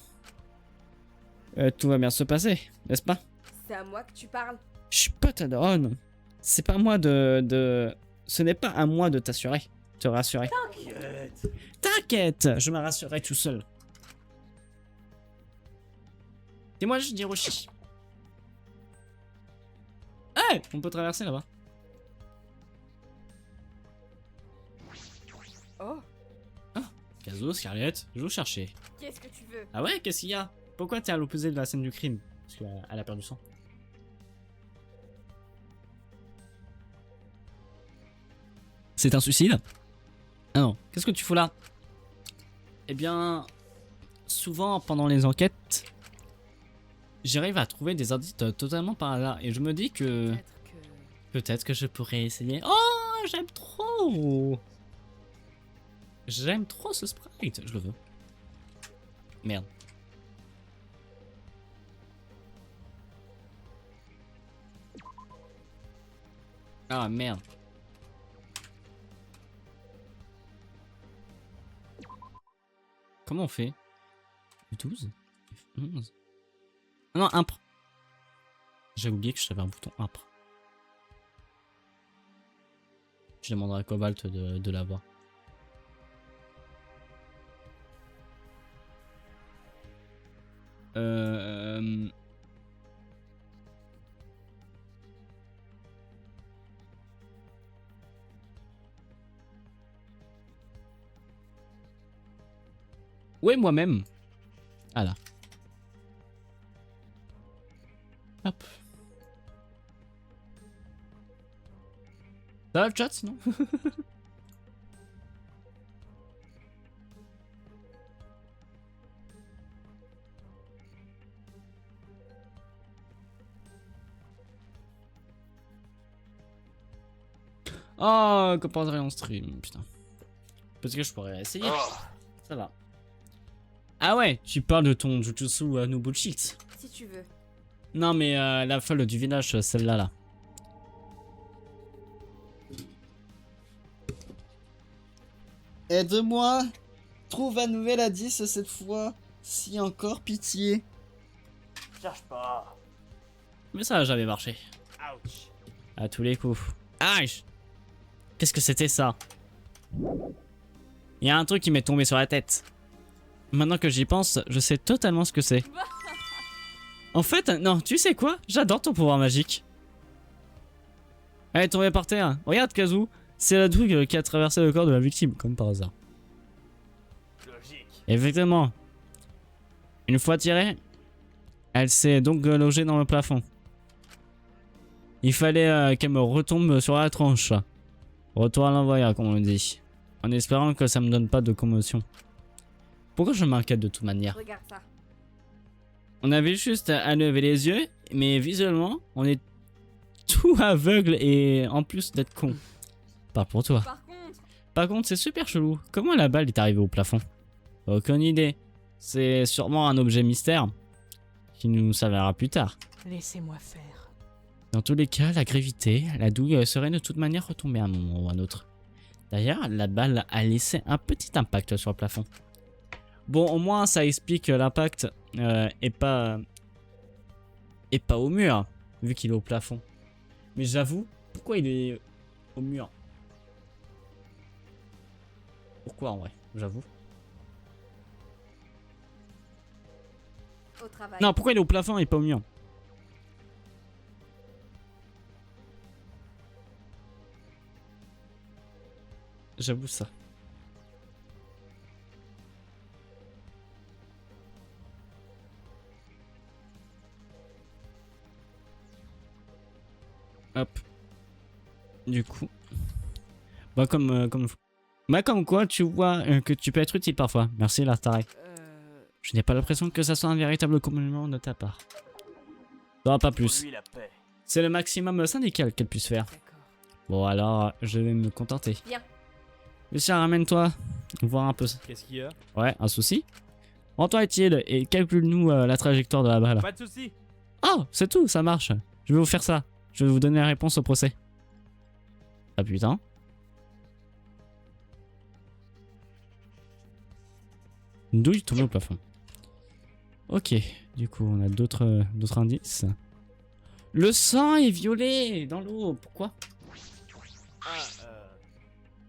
Tout va bien se passer, n'est-ce pas? C'est à moi que tu parles. Chut, Potadron. C'est pas moi Ce n'est pas à moi de te rassurer. T'inquiète. T'inquiète, je me rassurerai tout seul. Et moi, je dis Roshi. Hey, on peut traverser là-bas. Oh, Kazu, Scarlett, je vous cherchais. qu'est-ce que tu veux? Ah ouais, qu'est-ce qu'il y a? Pourquoi t'es à l'opposé de la scène du crime? Parce qu'elle a perdu sang. C'est un suicide? Ah non, qu'est-ce que tu fous là? Eh bien, souvent pendant les enquêtes, j'arrive à trouver des indices totalement par hasard. Et je me dis que peut-être que je pourrais essayer. Oh, j'aime trop! J'aime trop ce sprite, je le veux. Merde. Ah merde. Comment on fait? F12? F11? Ah non, impr. J'ai oublié que j'avais un bouton impr. Je demanderai à Cobalt de l'avoir. Ouais, moi-même. Ah là. Hop. Ça va le chat sinon? Oh, compenserait en stream, putain. Parce que je pourrais essayer. Ça va. Ah ouais, tu parles de ton Jutsu no bullshit. Si tu veux. Non mais la folle du village, celle-là là. Aide-moi. Trouve un nouvel indice cette fois. Si encore, pitié. Cherche pas. Mais ça a jamais marché. Ouch. À tous les coups. Aïe! Qu'est-ce que c'était ça? Il y a un truc qui m'est tombé sur la tête. Maintenant que j'y pense, je sais totalement ce que c'est. En fait, non, tu sais quoi? J'adore ton pouvoir magique. Elle est tombée par terre. Regarde, Kazu. C'est la douille qui a traversé le corps de la victime, comme par hasard. Logique. Effectivement. Une fois tirée, elle s'est donc logée dans le plafond. Il fallait qu'elle me retombe sur la tronche. Retour à l'envoyeur, comme on le dit. En espérant que ça me donne pas de commotion. Pourquoi je m'inquiète de toute manière? Regarde ça. On avait juste à lever les yeux, mais visuellement, on est tout aveugle et en plus d'être con. Pas pour toi. Par contre, c'est super chelou. Comment la balle est arrivée au plafond? Aucune idée. C'est sûrement un objet mystère qui nous s'avérera plus tard. Laissez-moi faire. Dans tous les cas, la gravité, la douille serait de toute manière retombée à un moment ou à un autre. D'ailleurs, la balle a laissé un petit impact sur le plafond. Bon, au moins, ça explique que l'impact est pas au mur, vu qu'il est au plafond. Mais j'avoue, pourquoi il est au mur? Pourquoi en vrai? J'avoue. Au travail. Non, pourquoi il est au plafond et pas au mur? J'avoue ça. Hop. Du coup. Bah comme quoi tu vois que tu peux être utile parfois. Merci Lartarek. Je n'ai pas l'impression que ça soit un véritable compliment de ta part. Non, pas plus. Pour lui, la paix. C'est le maximum syndical qu'elle puisse faire. D'accord. Bon alors, je vais me contenter. Bien. Lucien, ramène-toi. Voir un peu. Qu'est-ce qu'il y a? Ouais, un souci. Rends-toi utile et calcule-nous la trajectoire de la balle. Pas de soucis. Oh, c'est tout, ça marche. Je vais vous faire ça. Je vais vous donner la réponse au procès. Ah putain. Une douille tombée au plafond. Ok, du coup on a d'autres indices. Le sang est violet dans l'eau. Pourquoi?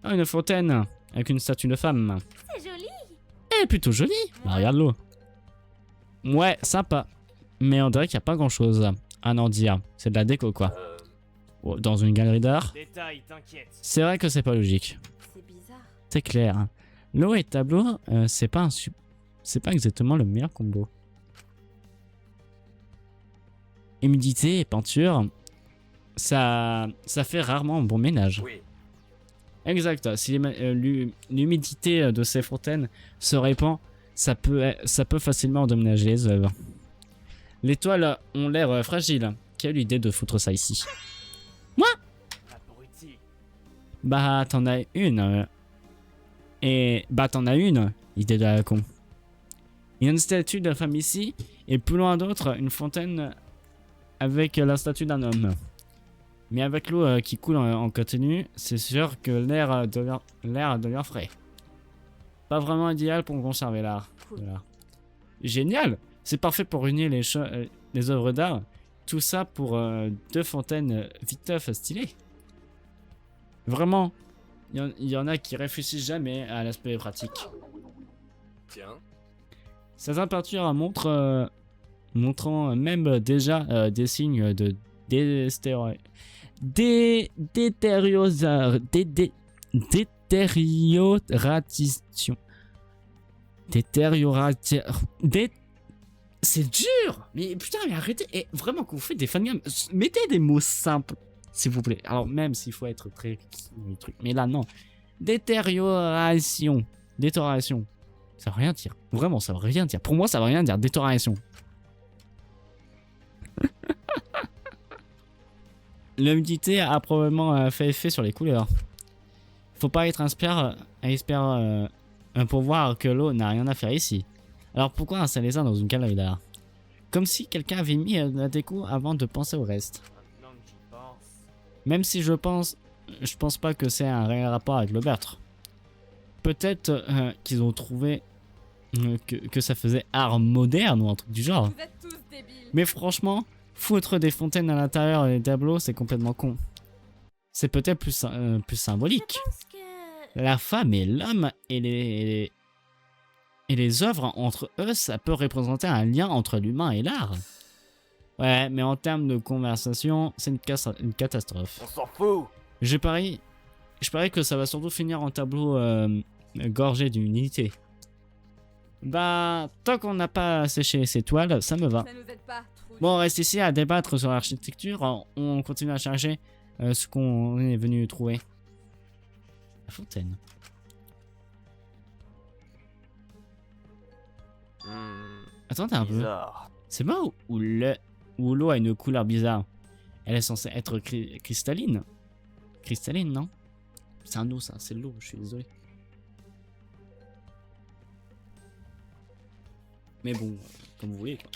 Ah, une fontaine avec une statue de femme. C'est joli. Elle est plutôt jolie. Bah regarde l'eau. Ouais, sympa. Mais on dirait qu'il n'y a pas grand chose à en dire. C'est de la déco quoi. Oh, dans une galerie d'art. Détail, t'inquiète. C'est vrai que c'est pas logique. C'est bizarre. C'est clair. L'eau et tableau, c'est pas exactement le meilleur combo. Humidité et peinture, ça fait rarement un bon ménage. Oui. Exact. Si l'humidité de ces fontaines se répand, ça peut facilement endommager les œuvres. Les toiles ont l'air fragiles. Qui a eu l'idée de foutre ça ici? Abruti. Bah t'en as une. T'en as une. Idée de la con. Il y a une statue de femme ici, et plus loin d'autre, une fontaine avec la statue d'un homme. Mais avec l'eau qui coule en continu, c'est sûr que l'air devient frais. Pas vraiment idéal pour conserver l'art. Cool. Voilà. Génial! C'est parfait pour réunir les œuvres d'art. Tout ça pour deux fontaines viteuf stylées. Vraiment, il y en a qui réfléchissent jamais à l'aspect pratique. Tiens. Certaines peintures montrant même déjà des signes de détérioration. C'est dur! Mais putain, mais arrêtez! Et vraiment, quand vous faites des fangames, mettez des mots simples, s'il vous plaît. Alors, même s'il faut être très. Mais là, non. Détérioration. Détérioration. Ça veut rien dire. Vraiment, ça veut rien dire. Pour moi, ça veut rien dire. Détérioration. L'humidité a probablement fait effet sur les couleurs. Faut pas être un expert pour voir que l'eau n'a rien à faire ici. Alors pourquoi installer ça dans une galerie d'art? Comme si quelqu'un avait mis la déco avant de penser au reste. Maintenant que j'y pense. Même si je pense pas que c'est un réel rapport avec le meurtre. peut-être qu'ils ont trouvé que ça faisait art moderne ou un truc du genre. Vous êtes tous débiles. Mais franchement, foutre des fontaines à l'intérieur des tableaux, c'est complètement con. C'est peut-être plus symbolique. Parce que... La femme et l'homme et les œuvres entre eux, ça peut représenter un lien entre l'humain et l'art. Ouais, mais en termes de conversation, c'est une catastrophe. On s'en fout. Je parie que ça va surtout finir en tableau gorgé d'humilité. Bah, tant qu'on n'a pas séché ces toiles, ça me va. Ça nous aide pas. Trouille. Bon, on reste ici à débattre sur l'architecture. On continue à chercher ce qu'on est venu trouver. La fontaine. Attends un peu. Bizarre. C'est moi ou l'eau a une couleur bizarre? Elle est censée être cristalline. Cristalline, non? C'est un eau, ça. C'est de l'eau, je suis désolé. Mais bon, comme vous voulez, quoi.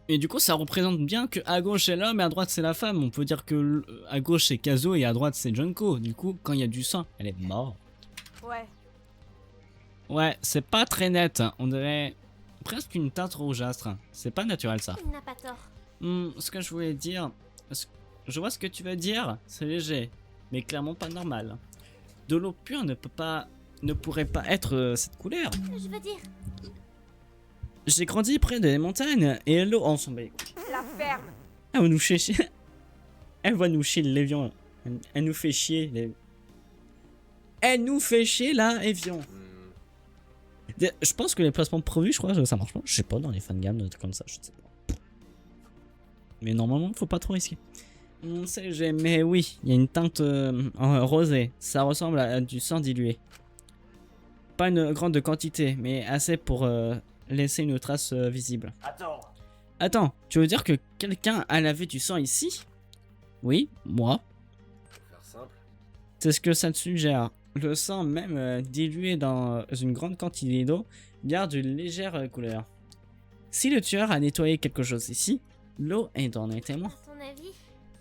Et du coup, ça représente bien que à gauche c'est l'homme et à droite c'est la femme. On peut dire que à gauche c'est Kazuo et à droite c'est Junko. Du coup, quand il y a du sang, elle est morte. Ouais. Ouais, c'est pas très net. Hein. On dirait presque une teinte rougeâtre. C'est pas naturel ça. Il n'a pas tort. Ce que je voulais dire, je vois ce que tu veux dire. C'est léger, mais clairement pas normal. De l'eau pure ne pourrait pas être cette couleur. Je veux dire... J'ai grandi près des montagnes et l'eau en son bec. La ferme. Elle va nous chier. Elle va nous chier l'évian. Elle nous fait chier. Elle nous fait chier là, Evian. Je pense que les placements prévus, je crois, ça marche pas. Je sais pas, dans les fangames, comme ça, je sais pas. Mais normalement, faut pas trop risquer. On sait, mais oui, il y a une teinte rosée. Ça ressemble à du sang dilué. Pas une grande quantité, mais assez pour laisser une trace visible. Attends, tu veux dire que quelqu'un a lavé du sang ici? Oui, moi. Pour faire simple. C'est ce que ça te suggère. Le sang, même dilué dans une grande quantité d'eau, garde une légère couleur. Si le tueur a nettoyé quelque chose ici, l'eau est en est témoin. À ton avis?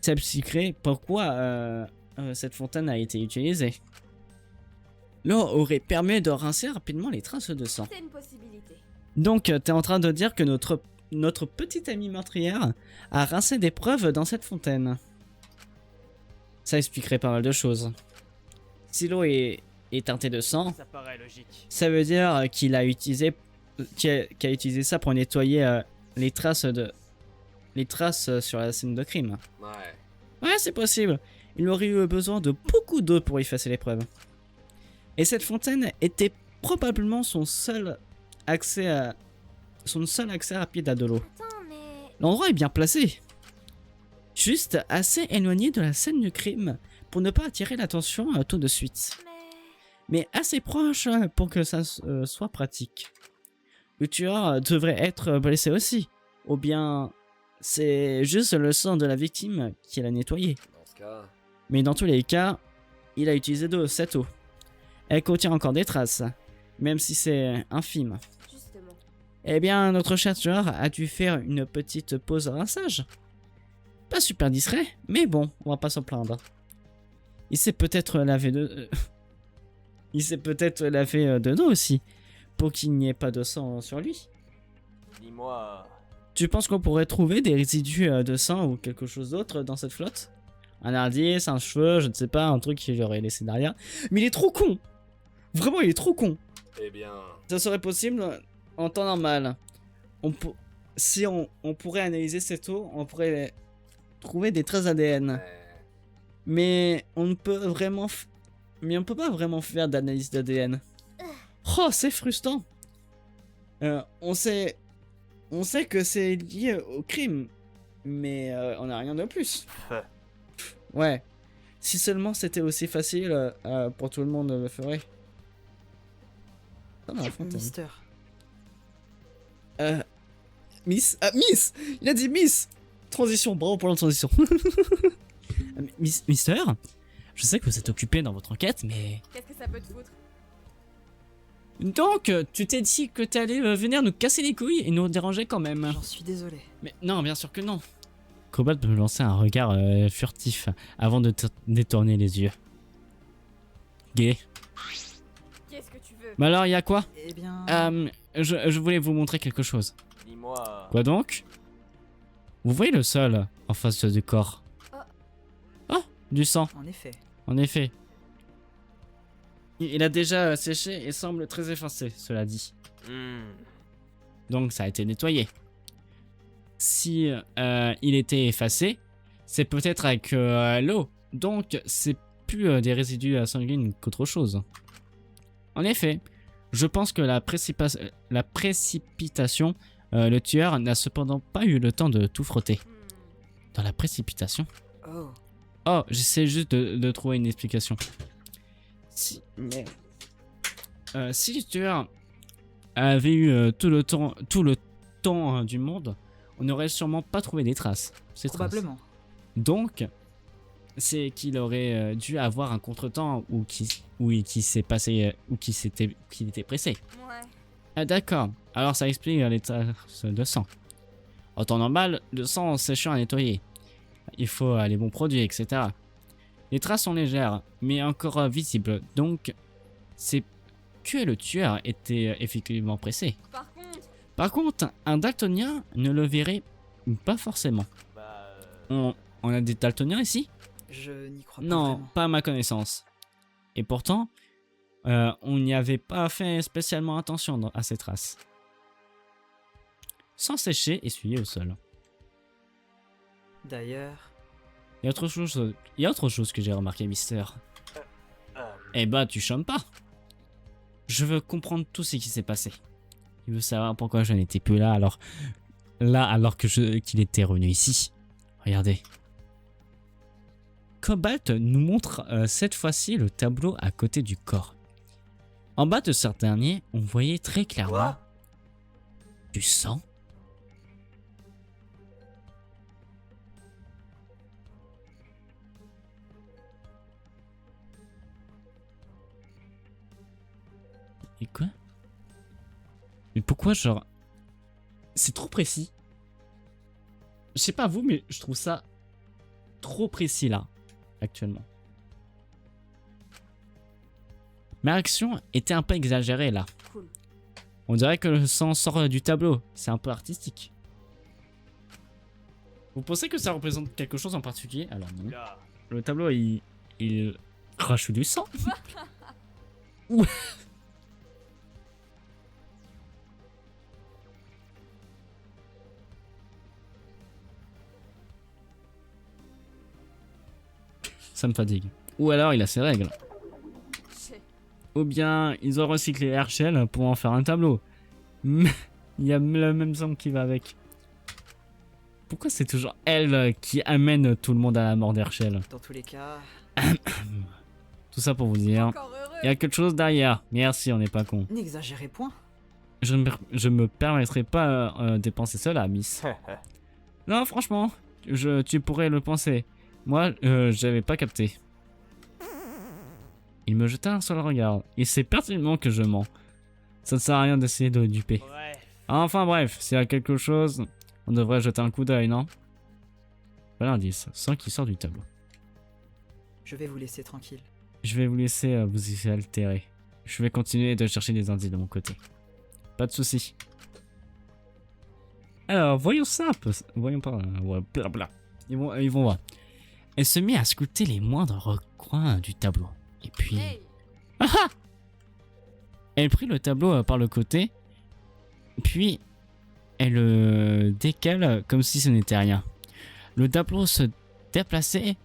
Ça expliquerait pourquoi cette fontaine a été utilisée. L'eau aurait permis de rincer rapidement les traces de sang. C'est une possibilité. Donc, t'es en train de dire que notre petite amie meurtrière a rincé des preuves dans cette fontaine. Ça expliquerait pas mal de choses. Si l'eau est teintée de sang, Ça paraît logique. ça veut dire qu'il a utilisé ça pour nettoyer les traces sur la scène de crime. Ouais. Ouais, c'est possible. Il aurait eu besoin de beaucoup d'eau pour effacer les preuves. Et cette fontaine était probablement son seul accès rapide à de l'eau. Attends, mais... L'endroit est bien placé. Juste assez éloigné de la scène du crime pour ne pas attirer l'attention tout de suite. Mais assez proche pour que ça soit pratique. Le tueur devrait être blessé aussi. Ou bien c'est juste le sang de la victime qu'il a nettoyé. Dans ce cas, Mais dans tous les cas, il a utilisé cette eau. Elle contient encore des traces, même si c'est infime. Justement. Eh bien, notre chercheur a dû faire une petite pause rinçage. Pas super discret, mais bon, on va pas s'en plaindre. Il s'est peut-être lavé dedans aussi, pour qu'il n'y ait pas de sang sur lui. dis-moi. Tu penses qu'on pourrait trouver des résidus de sang ou quelque chose d'autre dans cette flotte? Un indice, un cheveu, je ne sais pas, un truc qu'il aurait laissé derrière. Mais il est trop con! Vraiment, il est trop con! Eh bien, Ça serait possible en temps normal. Si on pourrait analyser cette eau, on pourrait trouver des traces ADN. Mais on ne peut vraiment... Mais on peut pas vraiment faire d'analyse d'ADN. Oh, c'est frustrant. On sait que c'est lié au crime. Mais on n'a rien de plus. Ouais. Si seulement c'était aussi facile pour tout le monde le ferait. Ah, la fontaine. Mister. Miss. Ah, Miss. Il a dit Miss. Transition, bravo pour la transition. Mister, je sais que vous êtes occupé dans votre enquête, mais... Qu'est-ce que ça peut te foutre? Donc, tu t'es dit que t'allais venir nous casser les couilles et nous déranger quand même. J'en suis désolé. Mais non, bien sûr que non. Cobalt me lançait un regard furtif avant de détourner les yeux. Gay. Qu'est-ce que tu veux? Mais alors, il y a quoi? Eh bien... Je voulais vous montrer quelque chose. Dis-moi... Quoi donc? Vous voyez le sol en face du corps? Oh, du sang, En effet. en effet. Il a déjà séché et semble très effacé, cela dit. Donc ça a été nettoyé. Si il était effacé, c'est peut-être avec l'eau. Donc c'est plus des résidus sanguines qu'autre chose. En effet, je pense que la précipitation, le tueur n'a cependant pas eu le temps de tout frotter. Dans la précipitation? Oh. Oh, j'essaie juste de trouver une explication. Si le tueur avait eu tout le temps du monde, on n'aurait sûrement pas trouvé des traces. Ces traces. Probablement. Donc, c'est qu'il aurait dû avoir un contretemps ou qu'il s'est passé ou qu'il était pressé. Ouais. Ah d'accord. Alors ça explique les traces de sang. En temps normal, le sang séchant à nettoyer. Il faut les bons produits, etc. Les traces sont légères, mais encore visibles, donc c'est que le tueur était effectivement pressé. Par contre, un daltonien ne le verrait pas forcément. Bah... On a des daltoniens ici? Je n'y crois pas Non, vraiment. pas à ma connaissance. Et pourtant, on n'y avait pas fait spécialement attention à ces traces. Sans sécher, essuyé au sol. D'ailleurs... Il y a autre chose que j'ai remarqué, Mister. Eh bah, tu chômes pas. Je veux comprendre tout ce qui s'est passé. Il veut savoir pourquoi je n'étais plus là alors qu'il était revenu ici. Regardez. Cobalt nous montre cette fois-ci le tableau à côté du corps. En bas de ce dernier, on voyait très clairement Quoi? du sang. Et quoi? Mais pourquoi genre... C'est trop précis. Je sais pas vous, mais je trouve ça trop précis là, actuellement. Ma réaction était un peu exagérée là. Cool. On dirait que le sang sort du tableau. C'est un peu artistique. Vous pensez que ça représente quelque chose en particulier? Alors non. Là. Le tableau, il crache du sang. Ouh. Ça me fatigue. Ou alors il a ses règles. Ou bien ils ont recyclé Herschel pour en faire un tableau. Mais il y a le même sang qui va avec. Pourquoi c'est toujours elle qui amène tout le monde à la mort d'Herschel? Dans tous les cas... Tout ça pour vous dire. Encore heureux. Il y a quelque chose derrière. Merci, on n'est pas con. N'exagérez point. Je me permettrai pas dépenser cela, Miss. Non, franchement, tu pourrais le penser. Moi, j'avais pas capté. Il me jeta un seul regard. Il sait pertinemment que je mens. Ça ne sert à rien d'essayer de le duper. Ouais. Enfin bref, s'il y a quelque chose, on devrait jeter un coup d'œil, non? Pas l'indice, sang qui sort du tableau. Je vais vous laisser tranquille. Je vais vous laisser vous y altérer. Je vais continuer de chercher des indices de mon côté. Pas de soucis. Alors, voyons ça un peu. Voyons pas. Ouais, blabla. Ils vont voir. Elle se mit à scruter les moindres recoins du tableau. Et puis... Hey. Ah ah! Elle prit le tableau par le côté. Puis, elle le décale comme si ce n'était rien. Le tableau se déplaçait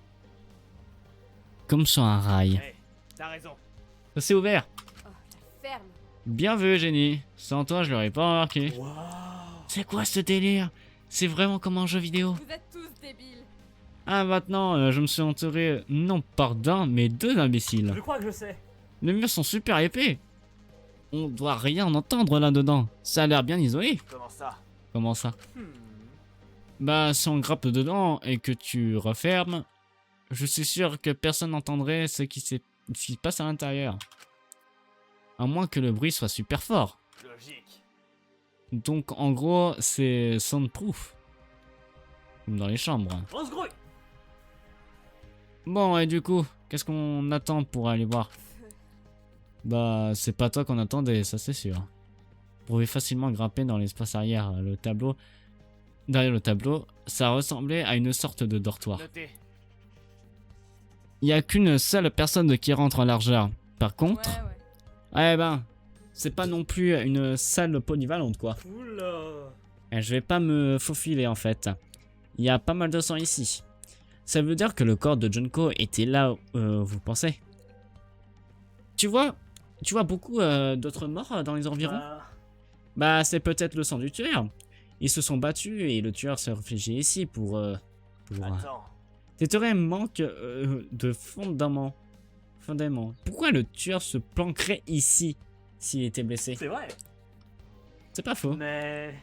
comme sur un rail. Hey, t'as raison. Ça s'est ouvert. Oh, la ferme. Bien vu, génie. Sans toi, je l'aurais pas remarqué. C'est quoi ce délire? C'est vraiment comme un jeu vidéo. Vous êtes tous débiles. Ah, maintenant, je me suis entouré non par d'un, mais deux imbéciles. Je crois que je sais. Les murs sont super épais. On doit rien entendre là-dedans. Ça a l'air bien isolé. Comment ça? Comment ça? Bah, si on grappe dedans et que tu refermes, je suis sûr que personne n'entendrait ce qui se passe à l'intérieur. À moins que le bruit soit super fort. Logique. Donc en gros, c'est soundproof. Comme dans les chambres. On se grouille. Bon, et du coup, qu'est-ce qu'on attend pour aller voir? Bah, c'est pas toi qu'on attendait, ça c'est sûr. Vous pouvez facilement grimper dans l'espace arrière. Le tableau, derrière le tableau, ça ressemblait à une sorte de dortoir. Noté. Il n'y a qu'une seule personne qui rentre en largeur. Par contre, Ouais. eh ben, c'est pas non plus une salle polyvalente quoi. Oula. Et je vais pas me faufiler en fait. Il y a pas mal de sang ici. Ça veut dire que le corps de Junko était là où vous pensez. Tu vois beaucoup d'autres morts dans les environs? Bah c'est peut-être le sang du tueur. Ils se sont battus et le tueur s'est réfugié ici pour Attends. Cette théorie manque de fondement. Pourquoi le tueur se planquerait ici s'il était blessé? C'est vrai. C'est pas faux. Mais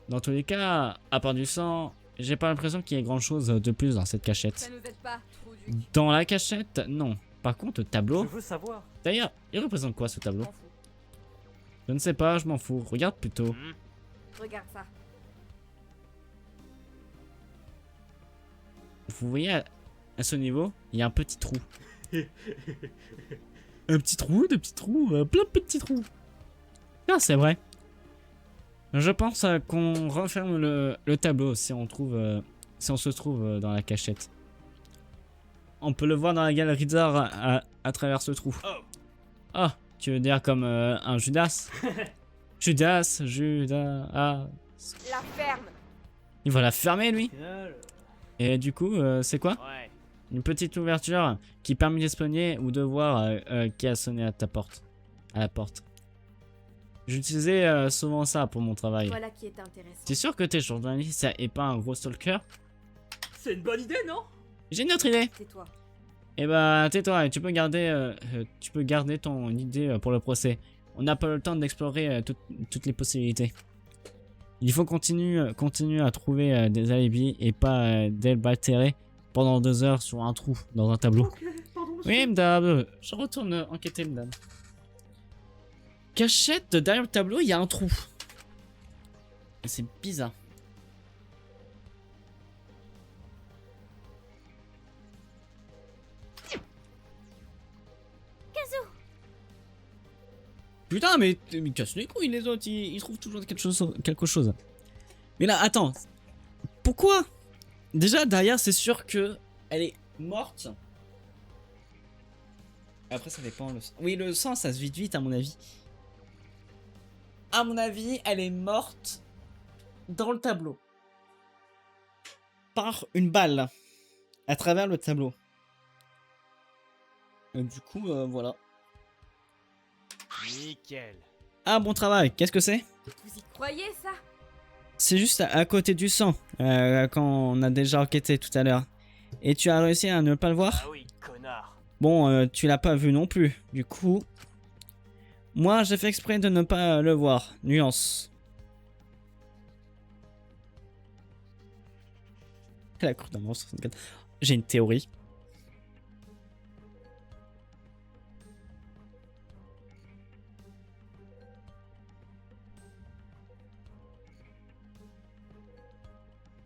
Dans tous les cas, à part du sang, j'ai pas l'impression qu'il y ait grand chose de plus dans cette Ça cachette. nous aide pas, trou du cul. Dans la cachette, non. Par contre, le je tableau. veux savoir. D'ailleurs, il représente quoi ce tableau? M'en fous. Je ne sais pas, je m'en fous. Regarde plutôt. Hmm. Regarde ça. Vous voyez à ce niveau, il y a un petit trou. Un petit trou, des petits trous, plein de petits trous. Ah, c'est vrai. Je pense qu'on referme le tableau si on se trouve dans la cachette. On peut le voir dans la galerie d'art à travers ce trou. Oh. Ah, tu veux dire comme un Judas? Judas. La ferme. Il va la fermer lui. Et du coup, c'est quoi? Ouais. Une petite ouverture qui permet d'espionner ou de voir qui a sonné à ta porte. À la porte. J'utilisais souvent ça pour mon travail. Voilà qui est intéressant. T'es sûr que t'es journaliste et pas un gros stalker? C'est une bonne idée, non? J'ai une autre idée. C'est toi. Eh bah, tais-toi et tu peux garder ton idée pour le procès. On n'a pas le temps d'explorer toutes les possibilités. Il faut continuer à trouver des alibis et pas d'altérer pendant 2 heures sur un trou dans un tableau. Ok, pardon. Oui, madame, je retourne enquêter, madame. Cachette, derrière le tableau, il y a un trou. C'est bizarre. Putain, mais casse les couilles, les autres, ils trouvent toujours quelque chose. Mais là, attends. Pourquoi? Déjà, derrière, c'est sûr que elle est morte. Après, ça dépend. Oui, le sang, ça se vide vite, à mon avis. À mon avis, elle est morte dans le tableau. Par une balle. À travers le tableau. Et du coup, voilà. Nickel. Ah, bon travail. Qu'est-ce que c'est? Vous y croyez, ça? C'est juste à côté du sang. Quand on a déjà enquêté tout à l'heure. Et tu as réussi à ne pas le voir? Ah oui, connard. Bon, tu l'as pas vu non plus. Du coup, moi j'ai fait exprès de ne pas le voir. Nuance. La cour d'un monstre 64. J'ai une théorie.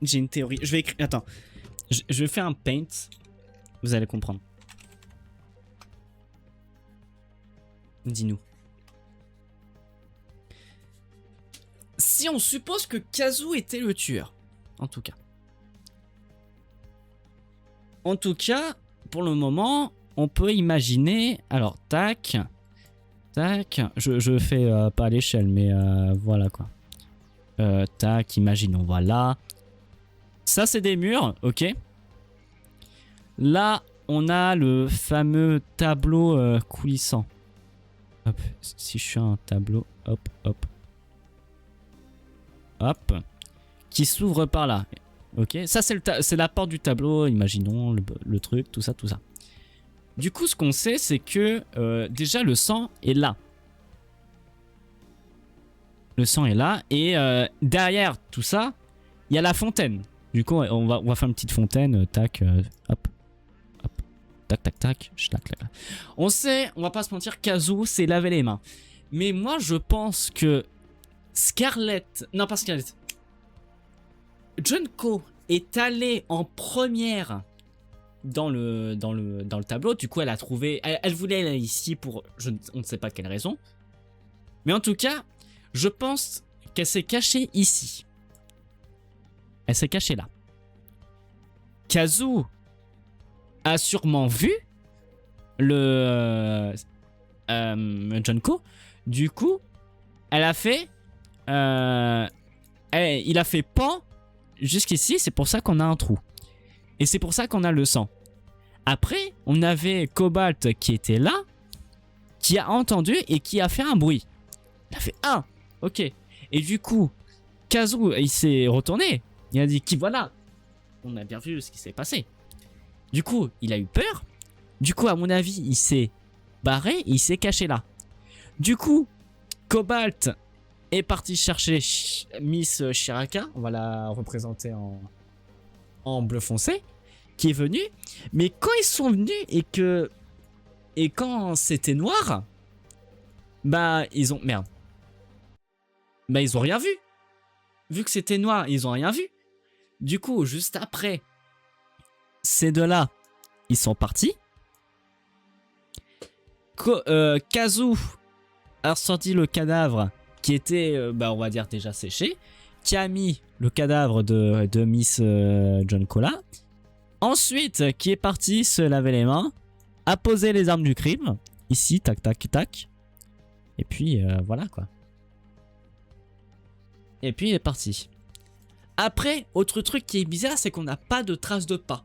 J'ai une théorie. Je vais écrire. Attends. Je vais faire un paint. Vous allez comprendre. Dis-nous. Si on suppose que Kazu était le tueur. En tout cas. En tout cas, pour le moment, on peut imaginer. Alors, tac. Tac. Je fais pas à l'échelle, mais voilà quoi. Tac, imaginons, voilà. Ça, c'est des murs, ok. Là, on a le fameux tableau coulissant. Hop, si je fais un tableau, hop, hop. Hop. Qui s'ouvre par là. Ok, ça c'est la porte du tableau, imaginons le truc, tout ça, tout ça. Du coup, ce qu'on sait, c'est que déjà le sang est là. Le sang est là, et derrière tout ça, il y a la fontaine. Du coup, on va faire une petite fontaine, tac, hop, hop, tac, tac, tac, tac. On sait, on va pas se mentir, Kazu s'est lavé les mains. Mais moi, je pense que Scarlett... Non, pas Scarlett. Junko est allée en première dans le tableau. Du coup, elle a trouvé... Elle voulait aller ici pour... on ne sait pas quelle raison. Mais en tout cas, je pense qu'elle s'est cachée ici. Elle s'est cachée là. Kazu a sûrement vu le Junko. Du coup, elle a fait... il a fait pan jusqu'ici. C'est pour ça qu'on a un trou. Et c'est pour ça qu'on a le sang. Après, on avait Cobalt qui était là, qui a entendu et qui a fait un bruit. Il a fait ah, ok. Et du coup, Kazu, il s'est retourné. Il a dit qui voilà. On a bien vu ce qui s'est passé. Du coup, il a eu peur. Du coup, à mon avis, il s'est barré et il s'est caché là. Du coup, Cobalt est parti chercher Miss Shiraka. On va la représenter en bleu foncé. Qui est venu. Mais quand ils sont venus et quand c'était noir, bah ils ont... Merde. Bah ils ont rien vu. Vu que c'était noir, ils ont rien vu. Du coup, juste après, ces deux-là, ils sont partis. Kazu a sorti le cadavre qui était, bah on va dire déjà séché. Qui a mis le cadavre de Miss Junko là. Ensuite, qui est parti se laver les mains, a posé les armes du crime. Ici, tac, tac, tac. Et puis, voilà quoi. Et puis, il est parti. Après, autre truc qui est bizarre, c'est qu'on n'a pas de traces de pas.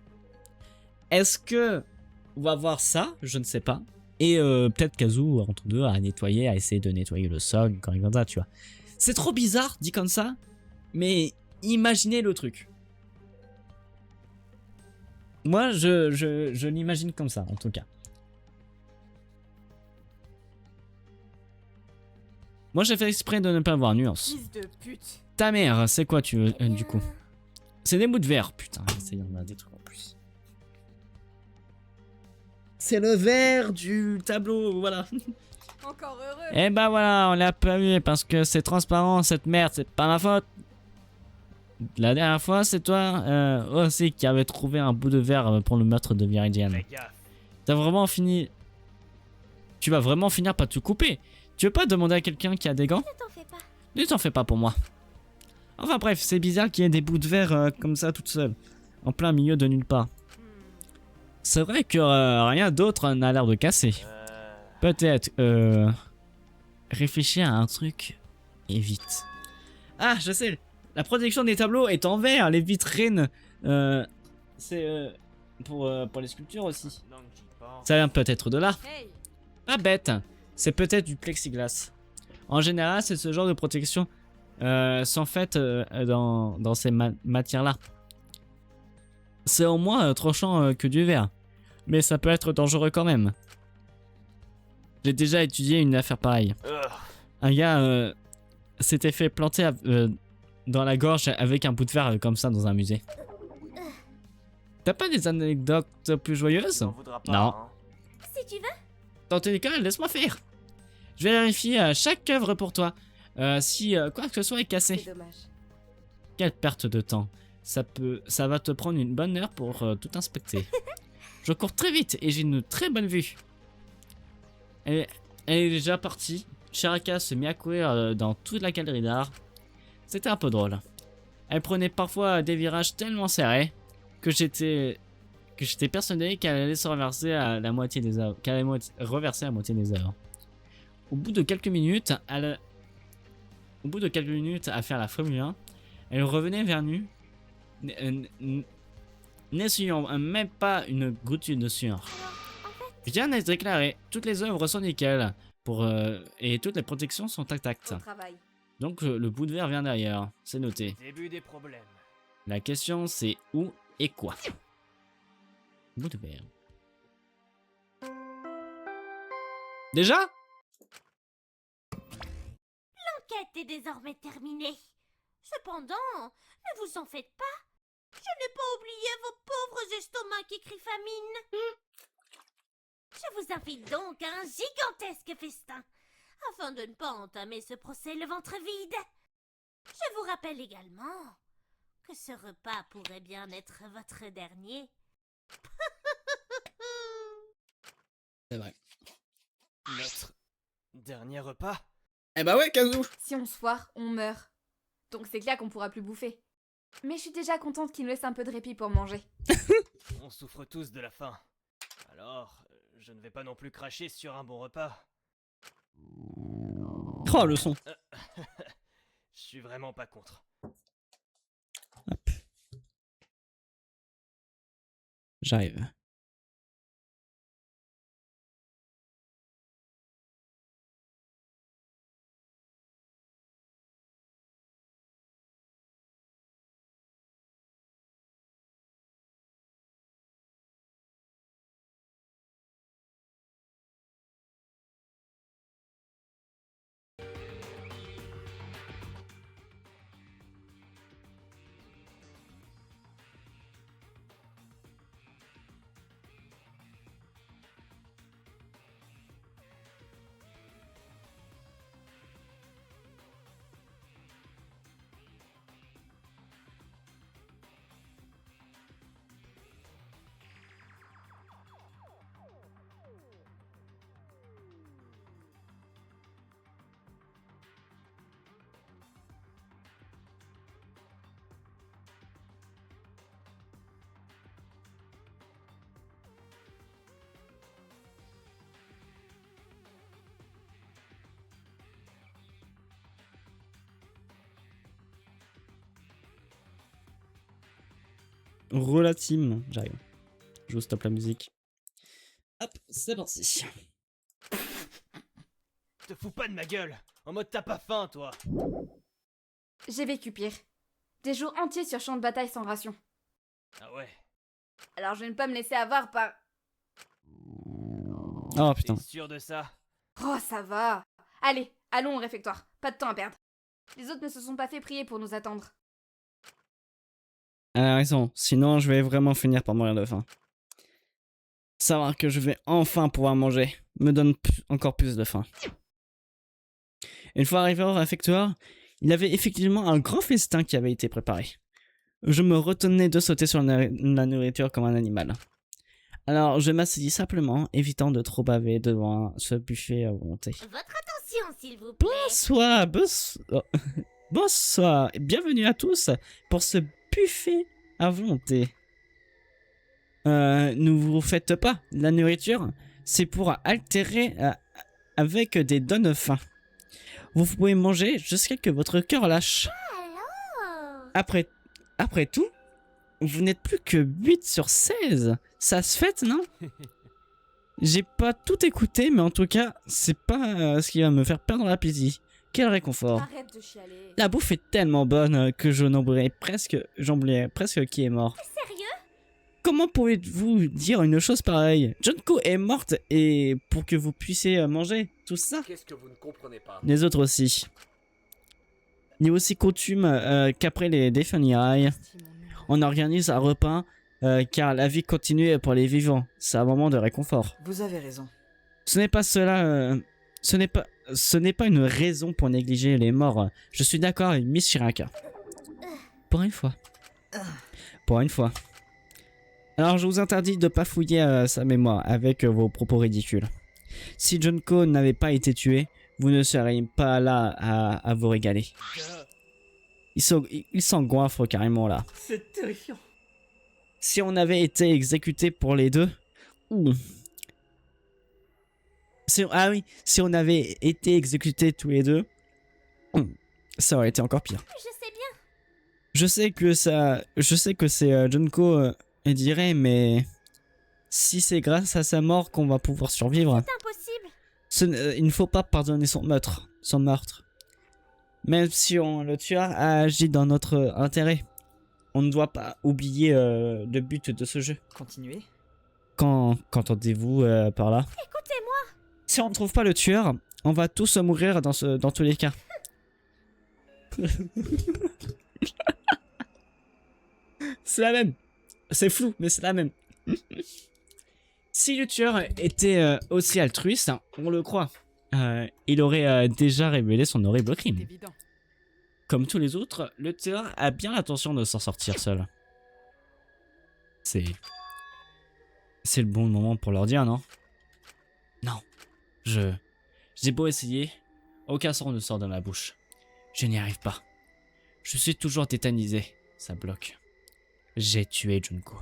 Est-ce que on va voir ça? Je ne sais pas. Et peut-être Kazu, entre deux, a nettoyé, a essayé de nettoyer le sol, quand il comme ça, tu vois. C'est trop bizarre, dit comme ça. Mais imaginez le truc. Moi, je l'imagine comme ça, en tout cas. Moi, j'ai fait exprès de ne pas avoir nuance. Fils de pute. Ta mère, c'est quoi tu veux, du coup? C'est des bouts de verre, putain. Il y en a des trucs en plus. C'est le verre du tableau, voilà. Encore heureux. Et bah voilà, on l'a pas vu parce que c'est transparent, cette merde, c'est pas ma faute. La dernière fois, c'est toi aussi qui avait trouvé un bout de verre pour le meurtre de Viridian. Fais gaffe. T'as vraiment fini... Tu vas vraiment finir par te couper. Tu veux pas demander à quelqu'un qui a des gants? Ne t'en fais pas. Ne t'en fais pas pour moi. Enfin bref, c'est bizarre qu'il y ait des bouts de verre comme ça toute seule. En plein milieu de nulle part. C'est vrai que rien d'autre n'a l'air de casser. Peut-être réfléchir à un truc et vite. Ah, je sais. La protection des tableaux est en verre. Les vitrines, c'est pour les sculptures aussi. Maintenant que j'y pense. Ça vient peut-être de là. Hey. Pas bête. C'est peut-être du plexiglas. En général, c'est ce genre de protection sont faites dans ces matières-là. C'est au moins tranchant que du verre. Mais ça peut être dangereux quand même. J'ai déjà étudié une affaire pareille. Un gars s'était fait planter dans la gorge avec un bout de verre comme ça dans un musée. T'as pas des anecdotes plus joyeuses? T'en voudras pas, Non. hein. Si tu veux. Dans tous les cas, laisse-moi faire. Je vais vérifier chaque œuvre pour toi. Si quoi que ce soit est cassé. C'est dommage. Quelle perte de temps. Ça va te prendre une bonne heure pour tout inspecter. Je cours très vite et j'ai une très bonne vue. Elle est déjà partie. Shiraka se mit à courir dans toute la galerie d'art. C'était un peu drôle. Elle prenait parfois des virages tellement serrés que j'étais persuadé qu'elle allait se reverser à la moitié des œuvres. Qu'elle allait reverser la moitié des œuvres. Au bout de quelques minutes, à faire la Formule 1, elle revenait vers nous, n'essuyant même pas une goutte de sueur. Rien n'est déclaré, toutes les œuvres sont nickel, et toutes les protections sont intactes. Bon travail. Donc le bout de verre vient d'ailleurs, c'est noté. Début des problèmes. La question c'est où et quoi? Bout de verre. Déjà? L'enquête est désormais terminée. Cependant, ne vous en faites pas. Je n'ai pas oublié vos pauvres estomacs qui crient famine. Je vous invite donc à un gigantesque festin, afin de ne pas entamer ce procès le ventre vide. Je vous rappelle également que ce repas pourrait bien être votre dernier. C'est vrai. Notre dernier repas? Eh bah ouais, Kazoo. Si on se foire, on meurt. Donc c'est clair qu'on pourra plus bouffer. Mais je suis déjà contente qu'il nous laisse un peu de répit pour manger. On souffre tous de la faim. Alors, je ne vais pas non plus cracher sur un bon repas. Oh, le son. Je suis vraiment pas contre. J'arrive. Relatim, j'arrive. Je vous stoppe la musique. Hop, c'est parti. Te fous pas de ma gueule! En mode t'as pas faim, toi! J'ai vécu pire. Des jours entiers sur champ de bataille sans ration. Ah ouais? Alors je vais ne pas me laisser avoir par... Oh putain. T'es sûr de ça? Oh, ça va. Allez, allons au réfectoire. Pas de temps à perdre. Les autres ne se sont pas fait prier pour nous attendre. Elle a raison, sinon je vais vraiment finir par mourir de faim. Savoir que je vais enfin pouvoir manger me donne encore plus de faim. Une fois arrivé au réfectoire, il y avait effectivement un grand festin qui avait été préparé. Je me retenais de sauter sur la nourriture comme un animal. Alors je m'assis simplement, évitant de trop baver devant ce buffet à volonté. Votre attention, s'il vous plaît. Bonsoir et bienvenue à tous pour ce buffet à volonté. Ne vous faites pas, la nourriture, c'est pour altérer avec des donnes faim. Vous pouvez manger jusqu'à ce que votre cœur lâche. Alors, Après tout, vous n'êtes plus que 8 sur 16. Ça se fait, non? J'ai pas tout écouté, mais en tout cas, c'est pas ce qui va me faire perdre l'appétit. Quel réconfort. Arrête de chialer. La bouffe est tellement bonne que j'en oublierais presque qui est mort. sérieux? Comment pouvez-vous dire une chose pareille? Junko est morte et pour que vous puissiez manger tout ça. Qu'est-ce que vous ne comprenez pas? Les autres aussi. Il est aussi coutume qu'après les funérailles, on organise un repas car la vie continue pour les vivants. C'est un moment de réconfort. Vous avez raison. Ce n'est pas cela. Ce n'est pas une raison pour négliger les morts. Je suis d'accord avec Miss Shiraka. Pour une fois. Pour une fois. Alors je vous interdis de pas fouiller sa mémoire avec vos propos ridicules. Si Junko n'avait pas été tué, vous ne seriez pas là à vous régaler. Il s'engouffre carrément là. C'est terrifiant. Si on avait été exécuté pour les deux... Si on avait été exécutés tous les deux, ça aurait été encore pire. Je sais bien. Je sais que c'est Junko dirait, mais si c'est grâce à sa mort qu'on va pouvoir survivre, C'est impossible. il ne faut pas pardonner son meurtre. Même si le tueur a agi dans notre intérêt, on ne doit pas oublier le but de ce jeu. Continuez. Qu'entendez-vous par là? Écoutez-moi. Si on ne trouve pas le tueur, on va tous mourir dans tous les cas. C'est la même. C'est flou, mais c'est la même. Si le tueur était aussi altruiste, on le croit. il aurait déjà révélé son horrible C'est crime. évident. Comme tous les autres, le tueur a bien l'intention de s'en sortir seul. C'est le bon moment pour leur dire, non? Non. J'ai beau essayer, aucun son ne sort de ma bouche. Je n'y arrive pas. Je suis toujours tétanisé. Ça bloque. J'ai tué Junko.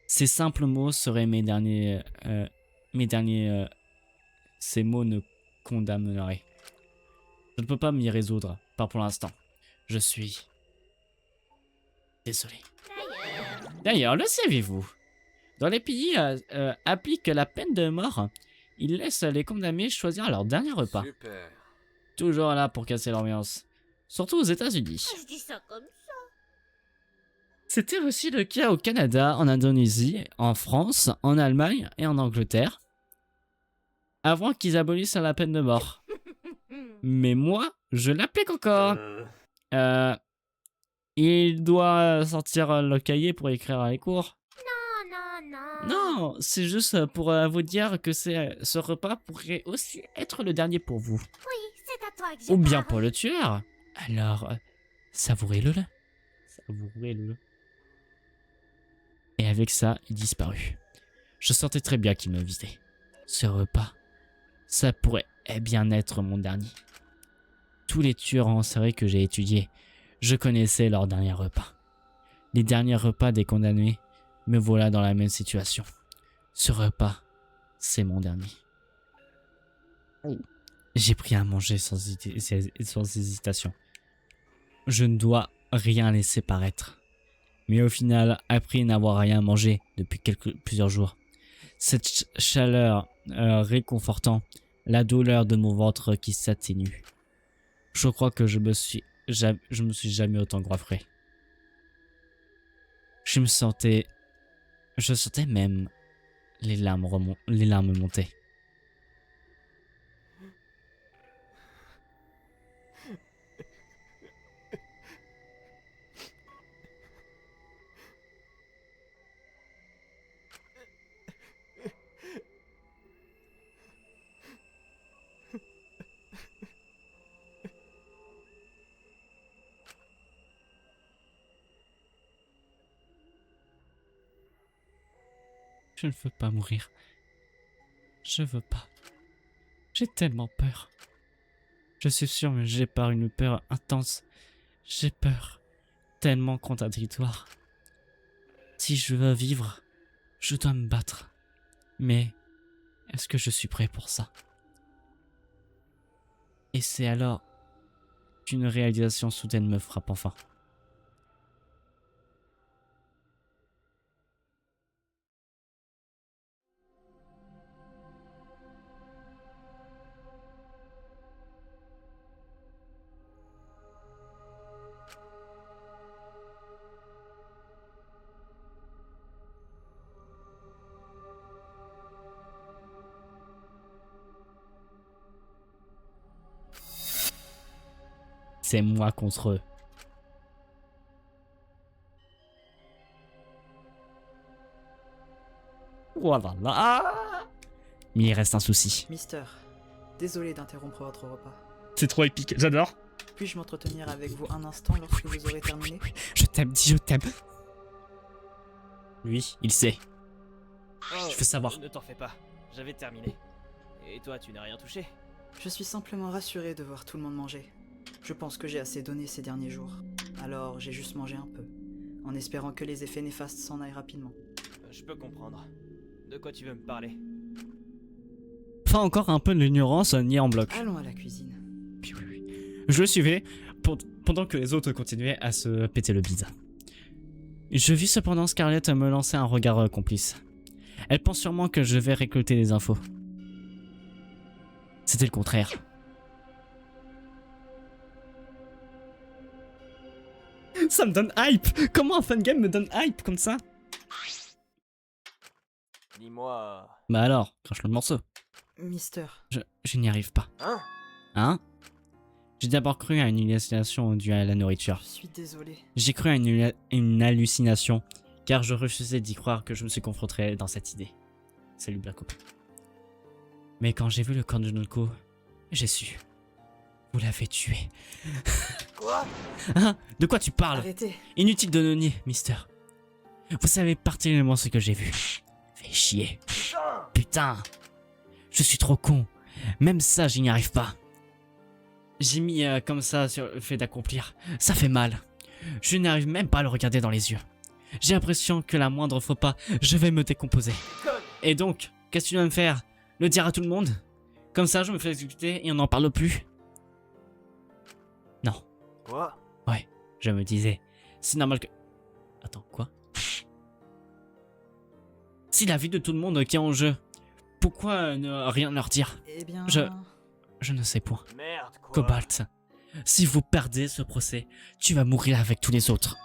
Ces simples mots seraient mes derniers... ces mots ne condamneraient. Je ne peux pas m'y résoudre, pas pour l'instant. Je suis... désolé. D'ailleurs, le savez-vous? Dans les pays appliquent la peine de mort, ils laissent les condamnés choisir leur dernier repas. Super. Toujours là pour casser l'ambiance. Surtout aux États-Unis. Je dis ça comme ça. C'était aussi le cas au Canada, en Indonésie, en France, en Allemagne et en Angleterre, avant qu'ils abolissent la peine de mort. Mais moi, je l'applique encore. Il doit sortir le cahier pour écrire les cours. Non. Non, c'est juste pour vous dire que ce repas pourrait aussi être le dernier pour vous. Oui, c'est à toi que je Ou bien parle. pour le tueur. Alors, savourez-le là. Savourez-le. Et avec ça, il disparut. Je sentais très bien qu'il me visait. Ce repas, ça pourrait bien être mon dernier. Tous les tueurs en série que j'ai étudiés, je connaissais leur dernier repas. Les derniers repas des condamnés, me voilà dans la même situation. Ce repas, c'est mon dernier. J'ai pris à manger sans hésitation. Je ne dois rien laisser paraître. Mais au final, après n'avoir rien mangé depuis plusieurs jours, cette chaleur réconfortant, la douleur de mon ventre qui s'atténue, je crois que je me suis jamais autant goiffré. Je sentais même les larmes monter. Je ne veux pas mourir. Je veux pas. J'ai tellement peur. Je suis sûr, mais j'ai peur, une peur intense. J'ai peur. Tellement contradictoire. Si je veux vivre, je dois me battre. Mais est-ce que je suis prêt pour ça? Et c'est alors qu'une réalisation soudaine me frappe enfin. C'est moi contre eux. Voilà là. Mais il reste un souci. Mister, désolé d'interrompre votre repas. C'est trop épique, j'adore. Puis-je m'entretenir avec vous un instant lorsque vous aurez terminé? Je t'aime, dis je t'aime. Lui, il sait. Oh, Je veux savoir. Ne t'en fais pas, j'avais terminé. Et toi, tu n'as rien touché? Je suis simplement rassuré de voir tout le monde manger. Je pense que j'ai assez donné ces derniers jours. Alors j'ai juste mangé un peu, en espérant que les effets néfastes s'en aillent rapidement. Je peux comprendre. De quoi tu veux me parler? Pas encore un peu de l'ignorance ni en bloc. Allons à la cuisine. Puis oui. Je le suivais pendant que les autres continuaient à se péter le bide. Je vis cependant Scarlett me lancer un regard complice. Elle pense sûrement que je vais récolter des infos. C'était le contraire. Ça me donne hype. Comment un fun game me donne hype comme ça? Dis-moi... Bah alors, crache le morceau. Mister, Je n'y arrive pas. Hein? Hein? J'ai d'abord cru à une hallucination due à la nourriture. je suis désolé. J'ai cru à une hallucination, car je refusais d'y croire que je me suis confronté dans cette idée. Salut Black Ops. Mais quand j'ai vu le corps de Junko, j'ai su. Vous l'avez tué. Quoi? Hein? De quoi tu parles? Arrêtez. Inutile de nier, mister. Vous savez particulièrement ce que j'ai vu. Fait chier. Putain! Putain. Je suis trop con. Même ça, je n'y arrive pas. J'ai mis comme ça sur le fait d'accomplir. Ça fait mal. Je n'arrive même pas à le regarder dans les yeux. J'ai l'impression que la moindre faux pas, je vais me décomposer. Conne! Et donc, qu'est-ce que tu vas me faire? Le dire à tout le monde? Comme ça, je me fais exécuter et on n'en parle plus? Non, Quoi? je me disais, c'est normal que... Attends, quoi? Si la vie de tout le monde qui est en jeu, pourquoi ne rien leur dire? Eh bien... Je ne sais point. Merde, quoi? Cobalt, si vous perdez ce procès, tu vas mourir avec tous les autres.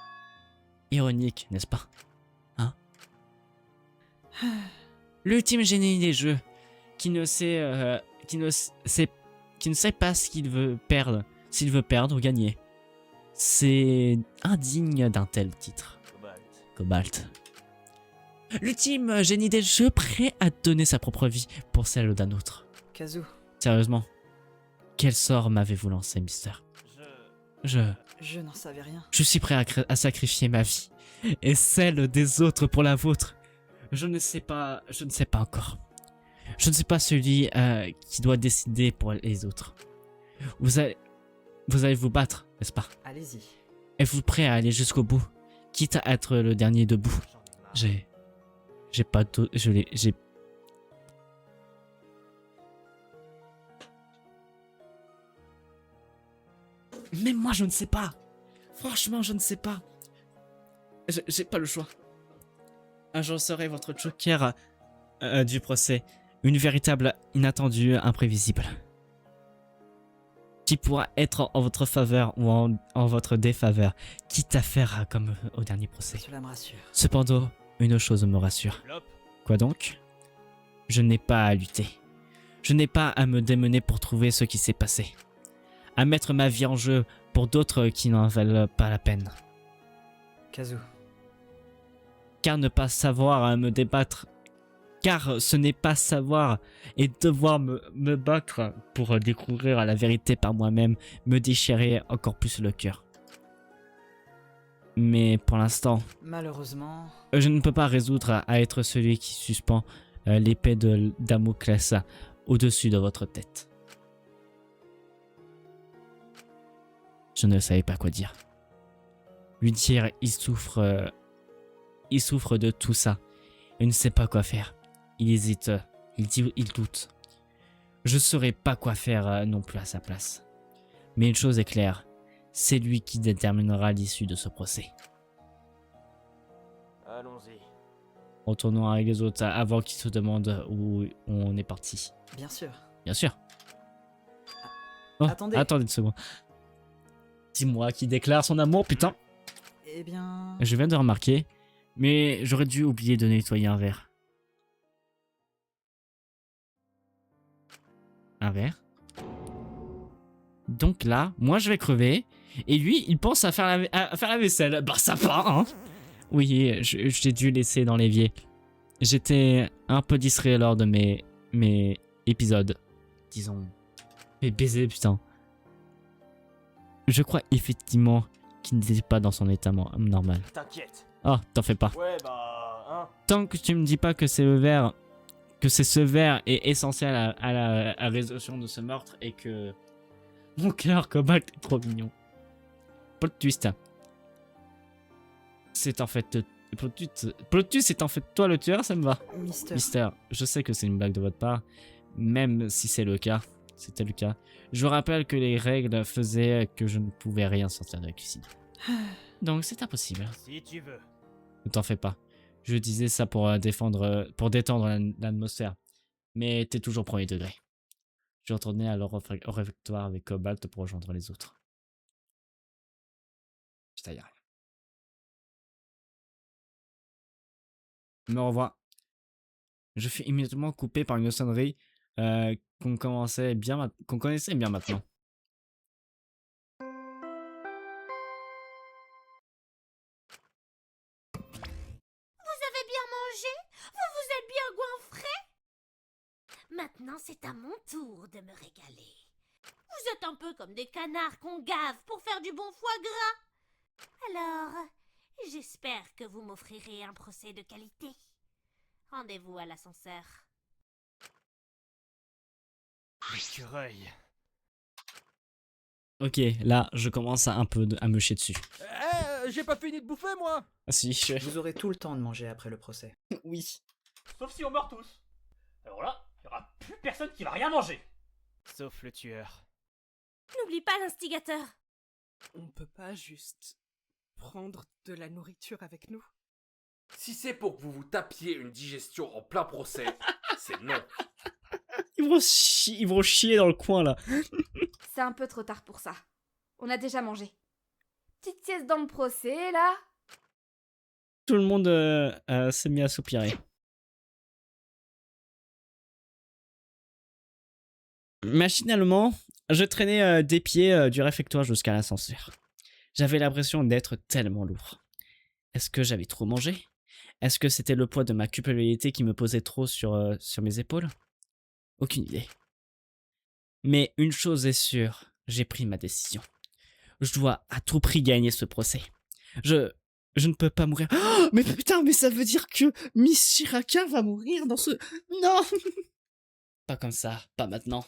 Ironique, n'est-ce pas? Hein? L'ultime génie des jeux, qui ne sait pas ce qu'il veut perdre, s'il veut perdre ou gagner. C'est indigne d'un tel titre. Cobalt. Cobalt. L'ultime génie des jeux prêt à donner sa propre vie pour celle d'un autre. Kazu, Sérieusement, quel sort m'avez-vous lancé, mister? Je je n'en savais rien. suis prêt à sacrifier ma vie et celle des autres pour la vôtre. Je ne sais pas encore. Je ne suis pas celui qui doit décider pour les autres. Vous allez vous battre, n'est-ce pas? Allez-y. Êtes-vous prêt à aller jusqu'au bout, quitte à être le dernier debout? J'en ai marre. J'ai pas d'autre, j'ai... Même moi, je ne sais pas. Franchement, je ne sais pas. J'ai pas le choix. Un jour serai votre joker du procès. Une véritable inattendue, imprévisible. Qui pourra être en votre faveur ou en votre défaveur. Quitte à faire comme au dernier procès. Cela me rassure. Cependant, une chose me rassure. Flop. Quoi donc? Je n'ai pas à lutter. Je n'ai pas à me démener pour trouver ce qui s'est passé. À mettre ma vie en jeu pour d'autres qui n'en valent pas la peine. Kazu, Car ne pas savoir me débattre, car ce n'est pas savoir et devoir me battre pour découvrir la vérité par moi-même, me déchirer encore plus le cœur. Mais pour l'instant, malheureusement... je ne peux pas résoudre à être celui qui suspend l'épée de Damoclès au-dessus de votre tête. Je ne savais pas quoi dire. Lui dire, il souffre de tout ça. Il ne sait pas quoi faire. Il hésite, il doute. Je ne saurais pas quoi faire non plus à sa place. Mais une chose est claire, c'est lui qui déterminera l'issue de ce procès. Allons-y. Retournons avec les autres avant qu'ils se demandent où on est parti. Bien sûr. Bien sûr. Oh, Attendez. attendez une seconde. Dis-moi qui déclare son amour, putain. Eh bien... Je viens de remarquer, mais j'aurais dû oublier de nettoyer un verre. Un verre. Donc là, moi je vais crever, et lui, il pense à faire la vaisselle. Bah ça va, hein. Oui, j'ai dû laisser dans l'évier. J'étais un peu distrait lors de mes épisodes. Disons, mes baisers, putain. Je crois effectivement qu'il n'était pas dans son état normal. T'inquiète. Oh, t'en fais pas. Ouais, bah... Hein. Tant que tu me dis pas que c'est le verre, que c'est ce verre est essentiel à la résolution de ce meurtre et que mon cœur Cobalt est trop mignon. Plot twist. C'est en fait plot twist est en fait toi le tueur, ça me va. Mister, je sais que c'est une blague de votre part, même si c'est le cas. C'était le cas. Je vous rappelle que les règles faisaient que je ne pouvais rien sortir de la cuisine. Donc c'est impossible. Si tu veux. Ne t'en fais pas. Je disais ça pour détendre l'atmosphère. Mais t'es toujours premier degré. Je retournais alors au réfectoire avec Cobalt pour rejoindre les autres. Putain, y'a rien. Me revois. Je fus immédiatement coupé par une sonnerie qu'on connaissait bien maintenant. Vous avez bien mangé? Vous vous êtes bien goinfré? Maintenant, c'est à mon tour de me régaler. Vous êtes un peu comme des canards qu'on gave pour faire du bon foie gras. Alors, j'espère que vous m'offrirez un procès de qualité. Rendez-vous à l'ascenseur. L'écureuil. Ok, là, je commence à un peu à me chier dessus. J'ai pas fini de bouffer, moi. Ah si, Vous aurez tout le temps de manger après le procès. oui. Sauf si on meurt tous. Alors là, il y aura plus personne qui va rien manger. Sauf le tueur. N'oublie pas l'instigateur. On peut pas juste prendre de la nourriture avec nous? Si c'est pour que vous vous tapiez une digestion en plein procès, c'est non. Ils vont chier dans le coin, là. C'est un peu trop tard pour ça. On a déjà mangé. Petite sieste dans le procès, là. Tout le monde s'est mis à soupirer. Machinalement, je traînais des pieds du réfectoire jusqu'à l'ascenseur. J'avais l'impression d'être tellement lourd. Est-ce que j'avais trop mangé? Est-ce que c'était le poids de ma culpabilité qui me posait trop sur mes épaules? Aucune idée. Mais une chose est sûre, j'ai pris ma décision. Je dois à tout prix gagner ce procès. Je ne peux pas mourir. Oh, mais putain, mais ça veut dire que Miss Shiraka va mourir dans ce... Non. Pas comme ça, pas maintenant.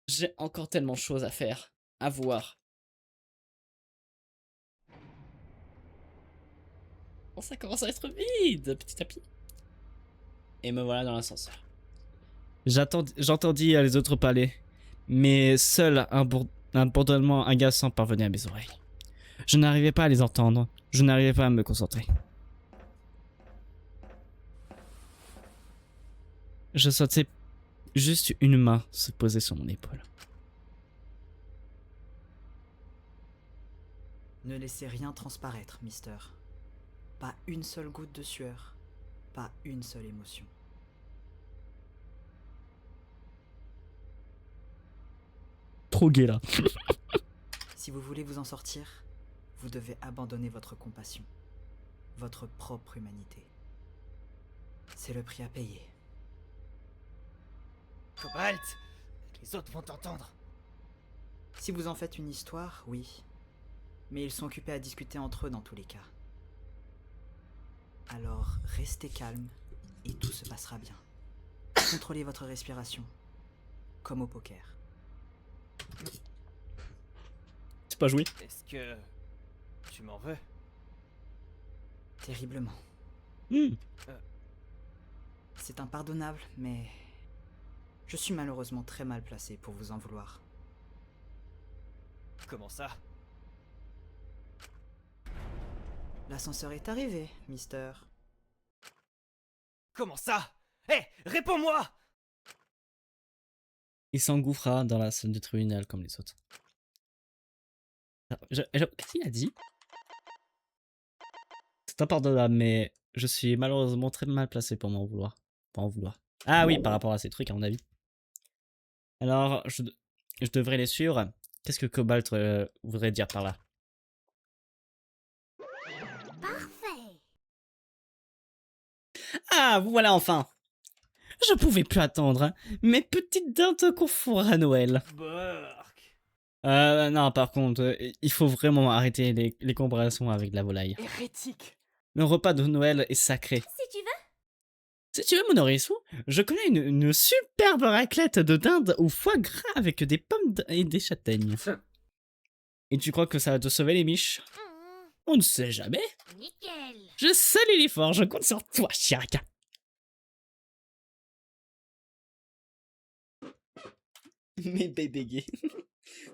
J'ai encore tellement de choses à faire, à voir. Oh, ça commence à être vide, petit à petit. Et me voilà dans l'ascenseur. J'entendis les autres parler, mais seul un bourdonnement agaçant parvenait à mes oreilles. Je n'arrivais pas à les entendre, je n'arrivais pas à me concentrer. Je sentais juste une main se poser sur mon épaule. Ne laissez rien transparaître, mister. Pas une seule goutte de sueur, pas une seule émotion. Trop gay là. Si vous voulez vous en sortir, vous devez abandonner votre compassion, votre propre humanité. C'est le prix à payer. Cobalt! Les autres vont t'entendre. Si vous en faites une histoire, oui. Mais ils sont occupés à discuter entre eux dans tous les cas. Alors, restez calme et tout se passera bien. Contrôlez votre respiration, comme au poker. C'est pas joué. Est-ce que... tu m'en veux? Terriblement. Hmm. C'est impardonnable, mais... je suis malheureusement très mal placé pour vous en vouloir. Comment ça? L'ascenseur est arrivé, mister. Comment ça? Hé, réponds-moi! Il s'engouffra dans la salle du tribunal comme les autres. Qu'est-ce qu'il a dit? C'est impardonnable, mais je suis malheureusement très mal placé pour m'en vouloir. Pour en vouloir. Ah oui, par rapport à ces trucs, à mon avis. Alors, je devrais les suivre. Qu'est-ce que Cobalt voudrait dire par là? Parfait. Ah, vous voilà enfin! Je pouvais plus attendre, hein. Mes petites dindes qu'on fourre à Noël. Burk! Non, par contre, il faut vraiment arrêter les comparaisons avec de la volaille. Hérétique. Le repas de Noël est sacré. Si tu veux. Si tu veux, mon nourrisson, je connais une superbe raclette de dinde au foie gras avec des pommes et des châtaignes. Et tu crois que ça va te sauver les miches? On ne sait jamais. Nickel. Je salue l'effort, je compte sur toi, Shiraka. Mais bébé gay.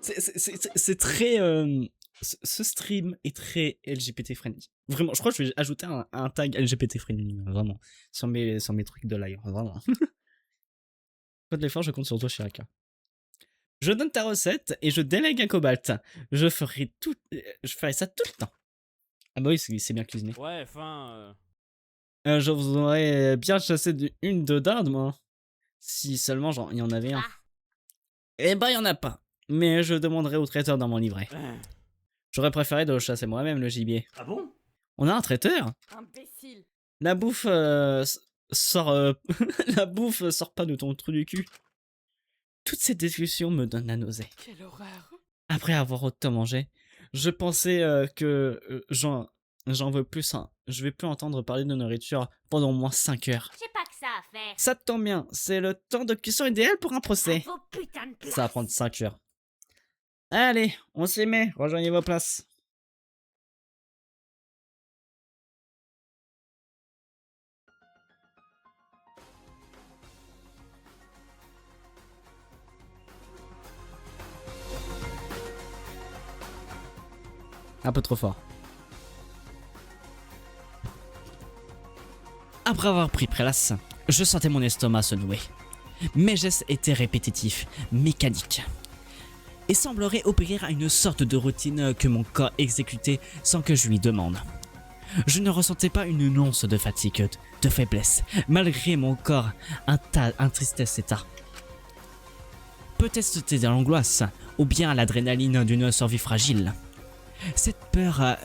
C'est très... ce stream est très LGBT friendly. Vraiment, je crois que je vais ajouter un tag LGBT friendly, vraiment. Sur mes trucs de live, vraiment. Code l'effort, je compte sur toi, Shiraka. Je donne ta recette et je délègue à Cobalt. Je ferai ça tout le temps. Ah bah oui, c'est bien cuisiné. Ouais, enfin... Je vous aurais bien chassé une de dinde, moi. Si seulement il y en avait un. Eh ben, il y en a pas. Mais je demanderai au traiteur dans mon livret. J'aurais préféré de le chasser moi-même, le gibier. Ah bon? On a un traiteur? Imbécile. La bouffe sors la bouffe sort pas de ton trou du cul. Toutes ces discussions me donnent la nausée. Quelle horreur. Après avoir autant mangé, je pensais que j'en veux plus. Hein. Je vais plus entendre parler de nourriture pendant au moins 5 heures. J'ai pas que ça à faire. Ça tombe bien, c'est le temps de cuisson idéal pour un procès. Vos putains de places. Ça va prendre 5 heures. Allez, on s'y met, rejoignez vos places. Un peu trop fort. Après avoir pris Prélasse, je sentais mon estomac se nouer. Mes gestes étaient répétitifs, mécaniques, et sembleraient obéir à une sorte de routine que mon corps exécutait sans que je lui demande. Je ne ressentais pas une once de fatigue, de faiblesse, malgré mon corps un tristesse état. Peut-être c'était de l'angoisse, ou bien l'adrénaline d'une survie fragile. Cette peur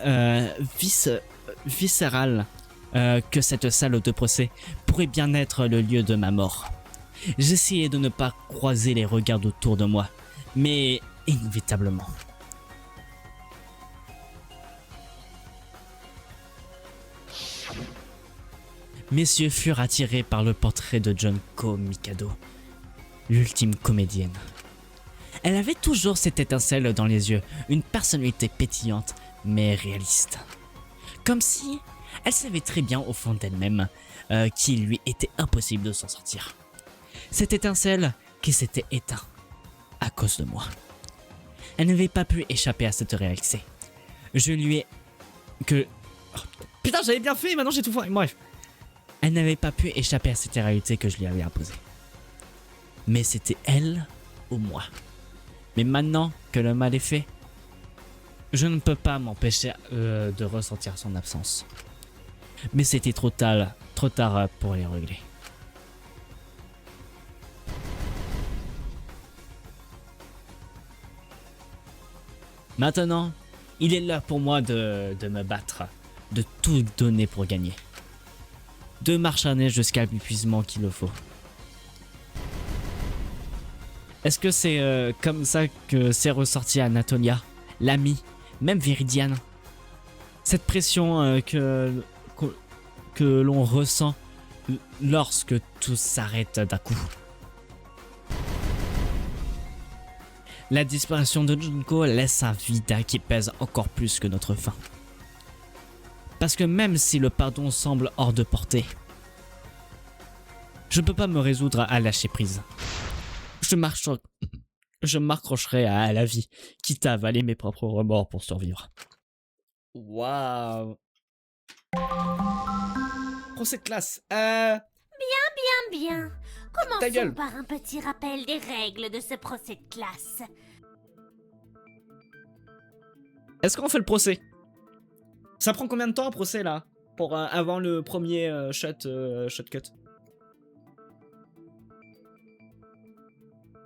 viscérale que cette salle de procès pourrait bien être le lieu de ma mort. J'essayais de ne pas croiser les regards autour de moi, mais inévitablement. Mes yeux furent attirés par le portrait de Junko Mikado, l'ultime comédienne. Elle avait toujours cette étincelle dans les yeux, une personnalité pétillante mais réaliste. Comme si elle savait très bien au fond d'elle-même qu'il lui était impossible de s'en sortir. Cette étincelle qui s'était éteinte à cause de moi. Elle n'avait pas pu échapper à cette réalité. Je lui ai... Oh, putain, j'avais bien fait, maintenant j'ai tout fait. Bref. Elle n'avait pas pu échapper à cette réalité que je lui avais imposée. Mais c'était elle ou moi. Mais maintenant que le mal est fait, je ne peux pas m'empêcher de ressentir son absence. Mais c'était trop tard pour les régler. Maintenant, il est l'heure pour moi de me battre, de tout donner pour gagner. De m'acharner jusqu'à l'épuisement qu'il le faut. Est-ce que c'est comme ça que c'est ressorti à Anatolia, l'ami, même Viridiane? Cette pression que l'on ressent lorsque tout s'arrête d'un coup. La disparition de Junko laisse un vide qui pèse encore plus que notre fin. Parce que même si le pardon semble hors de portée, je ne peux pas me résoudre à lâcher prise. Je m'accrocherai à la vie, quitte à avaler mes propres remords pour survivre. Waouh. Procès de classe. Bien. Ta Commençons gueule. par un petit rappel des règles de ce procès de classe. Est-ce qu'on fait le procès? Ça prend combien de temps un procès là? Pour avant le premier shotcut?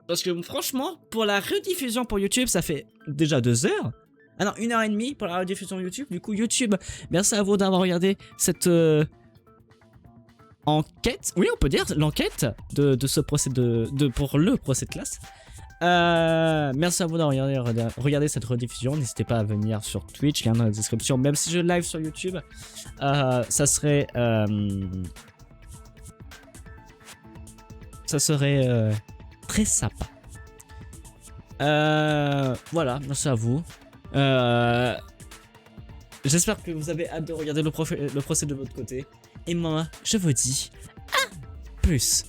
Parce que franchement, pour la rediffusion pour YouTube, ça fait déjà 2 heures. Ah non, 1h30 pour la rediffusion YouTube. Du coup, YouTube, merci à vous d'avoir regardé cette enquête. Oui, on peut dire l'enquête de ce procès pour le procès de classe. Merci à vous d'avoir regardé cette rediffusion. N'hésitez pas à venir sur Twitch, lien dans la description. Même si je live sur YouTube, ça serait très sympa. Voilà, merci à vous. J'espère que vous avez hâte de regarder le procès de votre côté. Et moi, je vous dis à plus.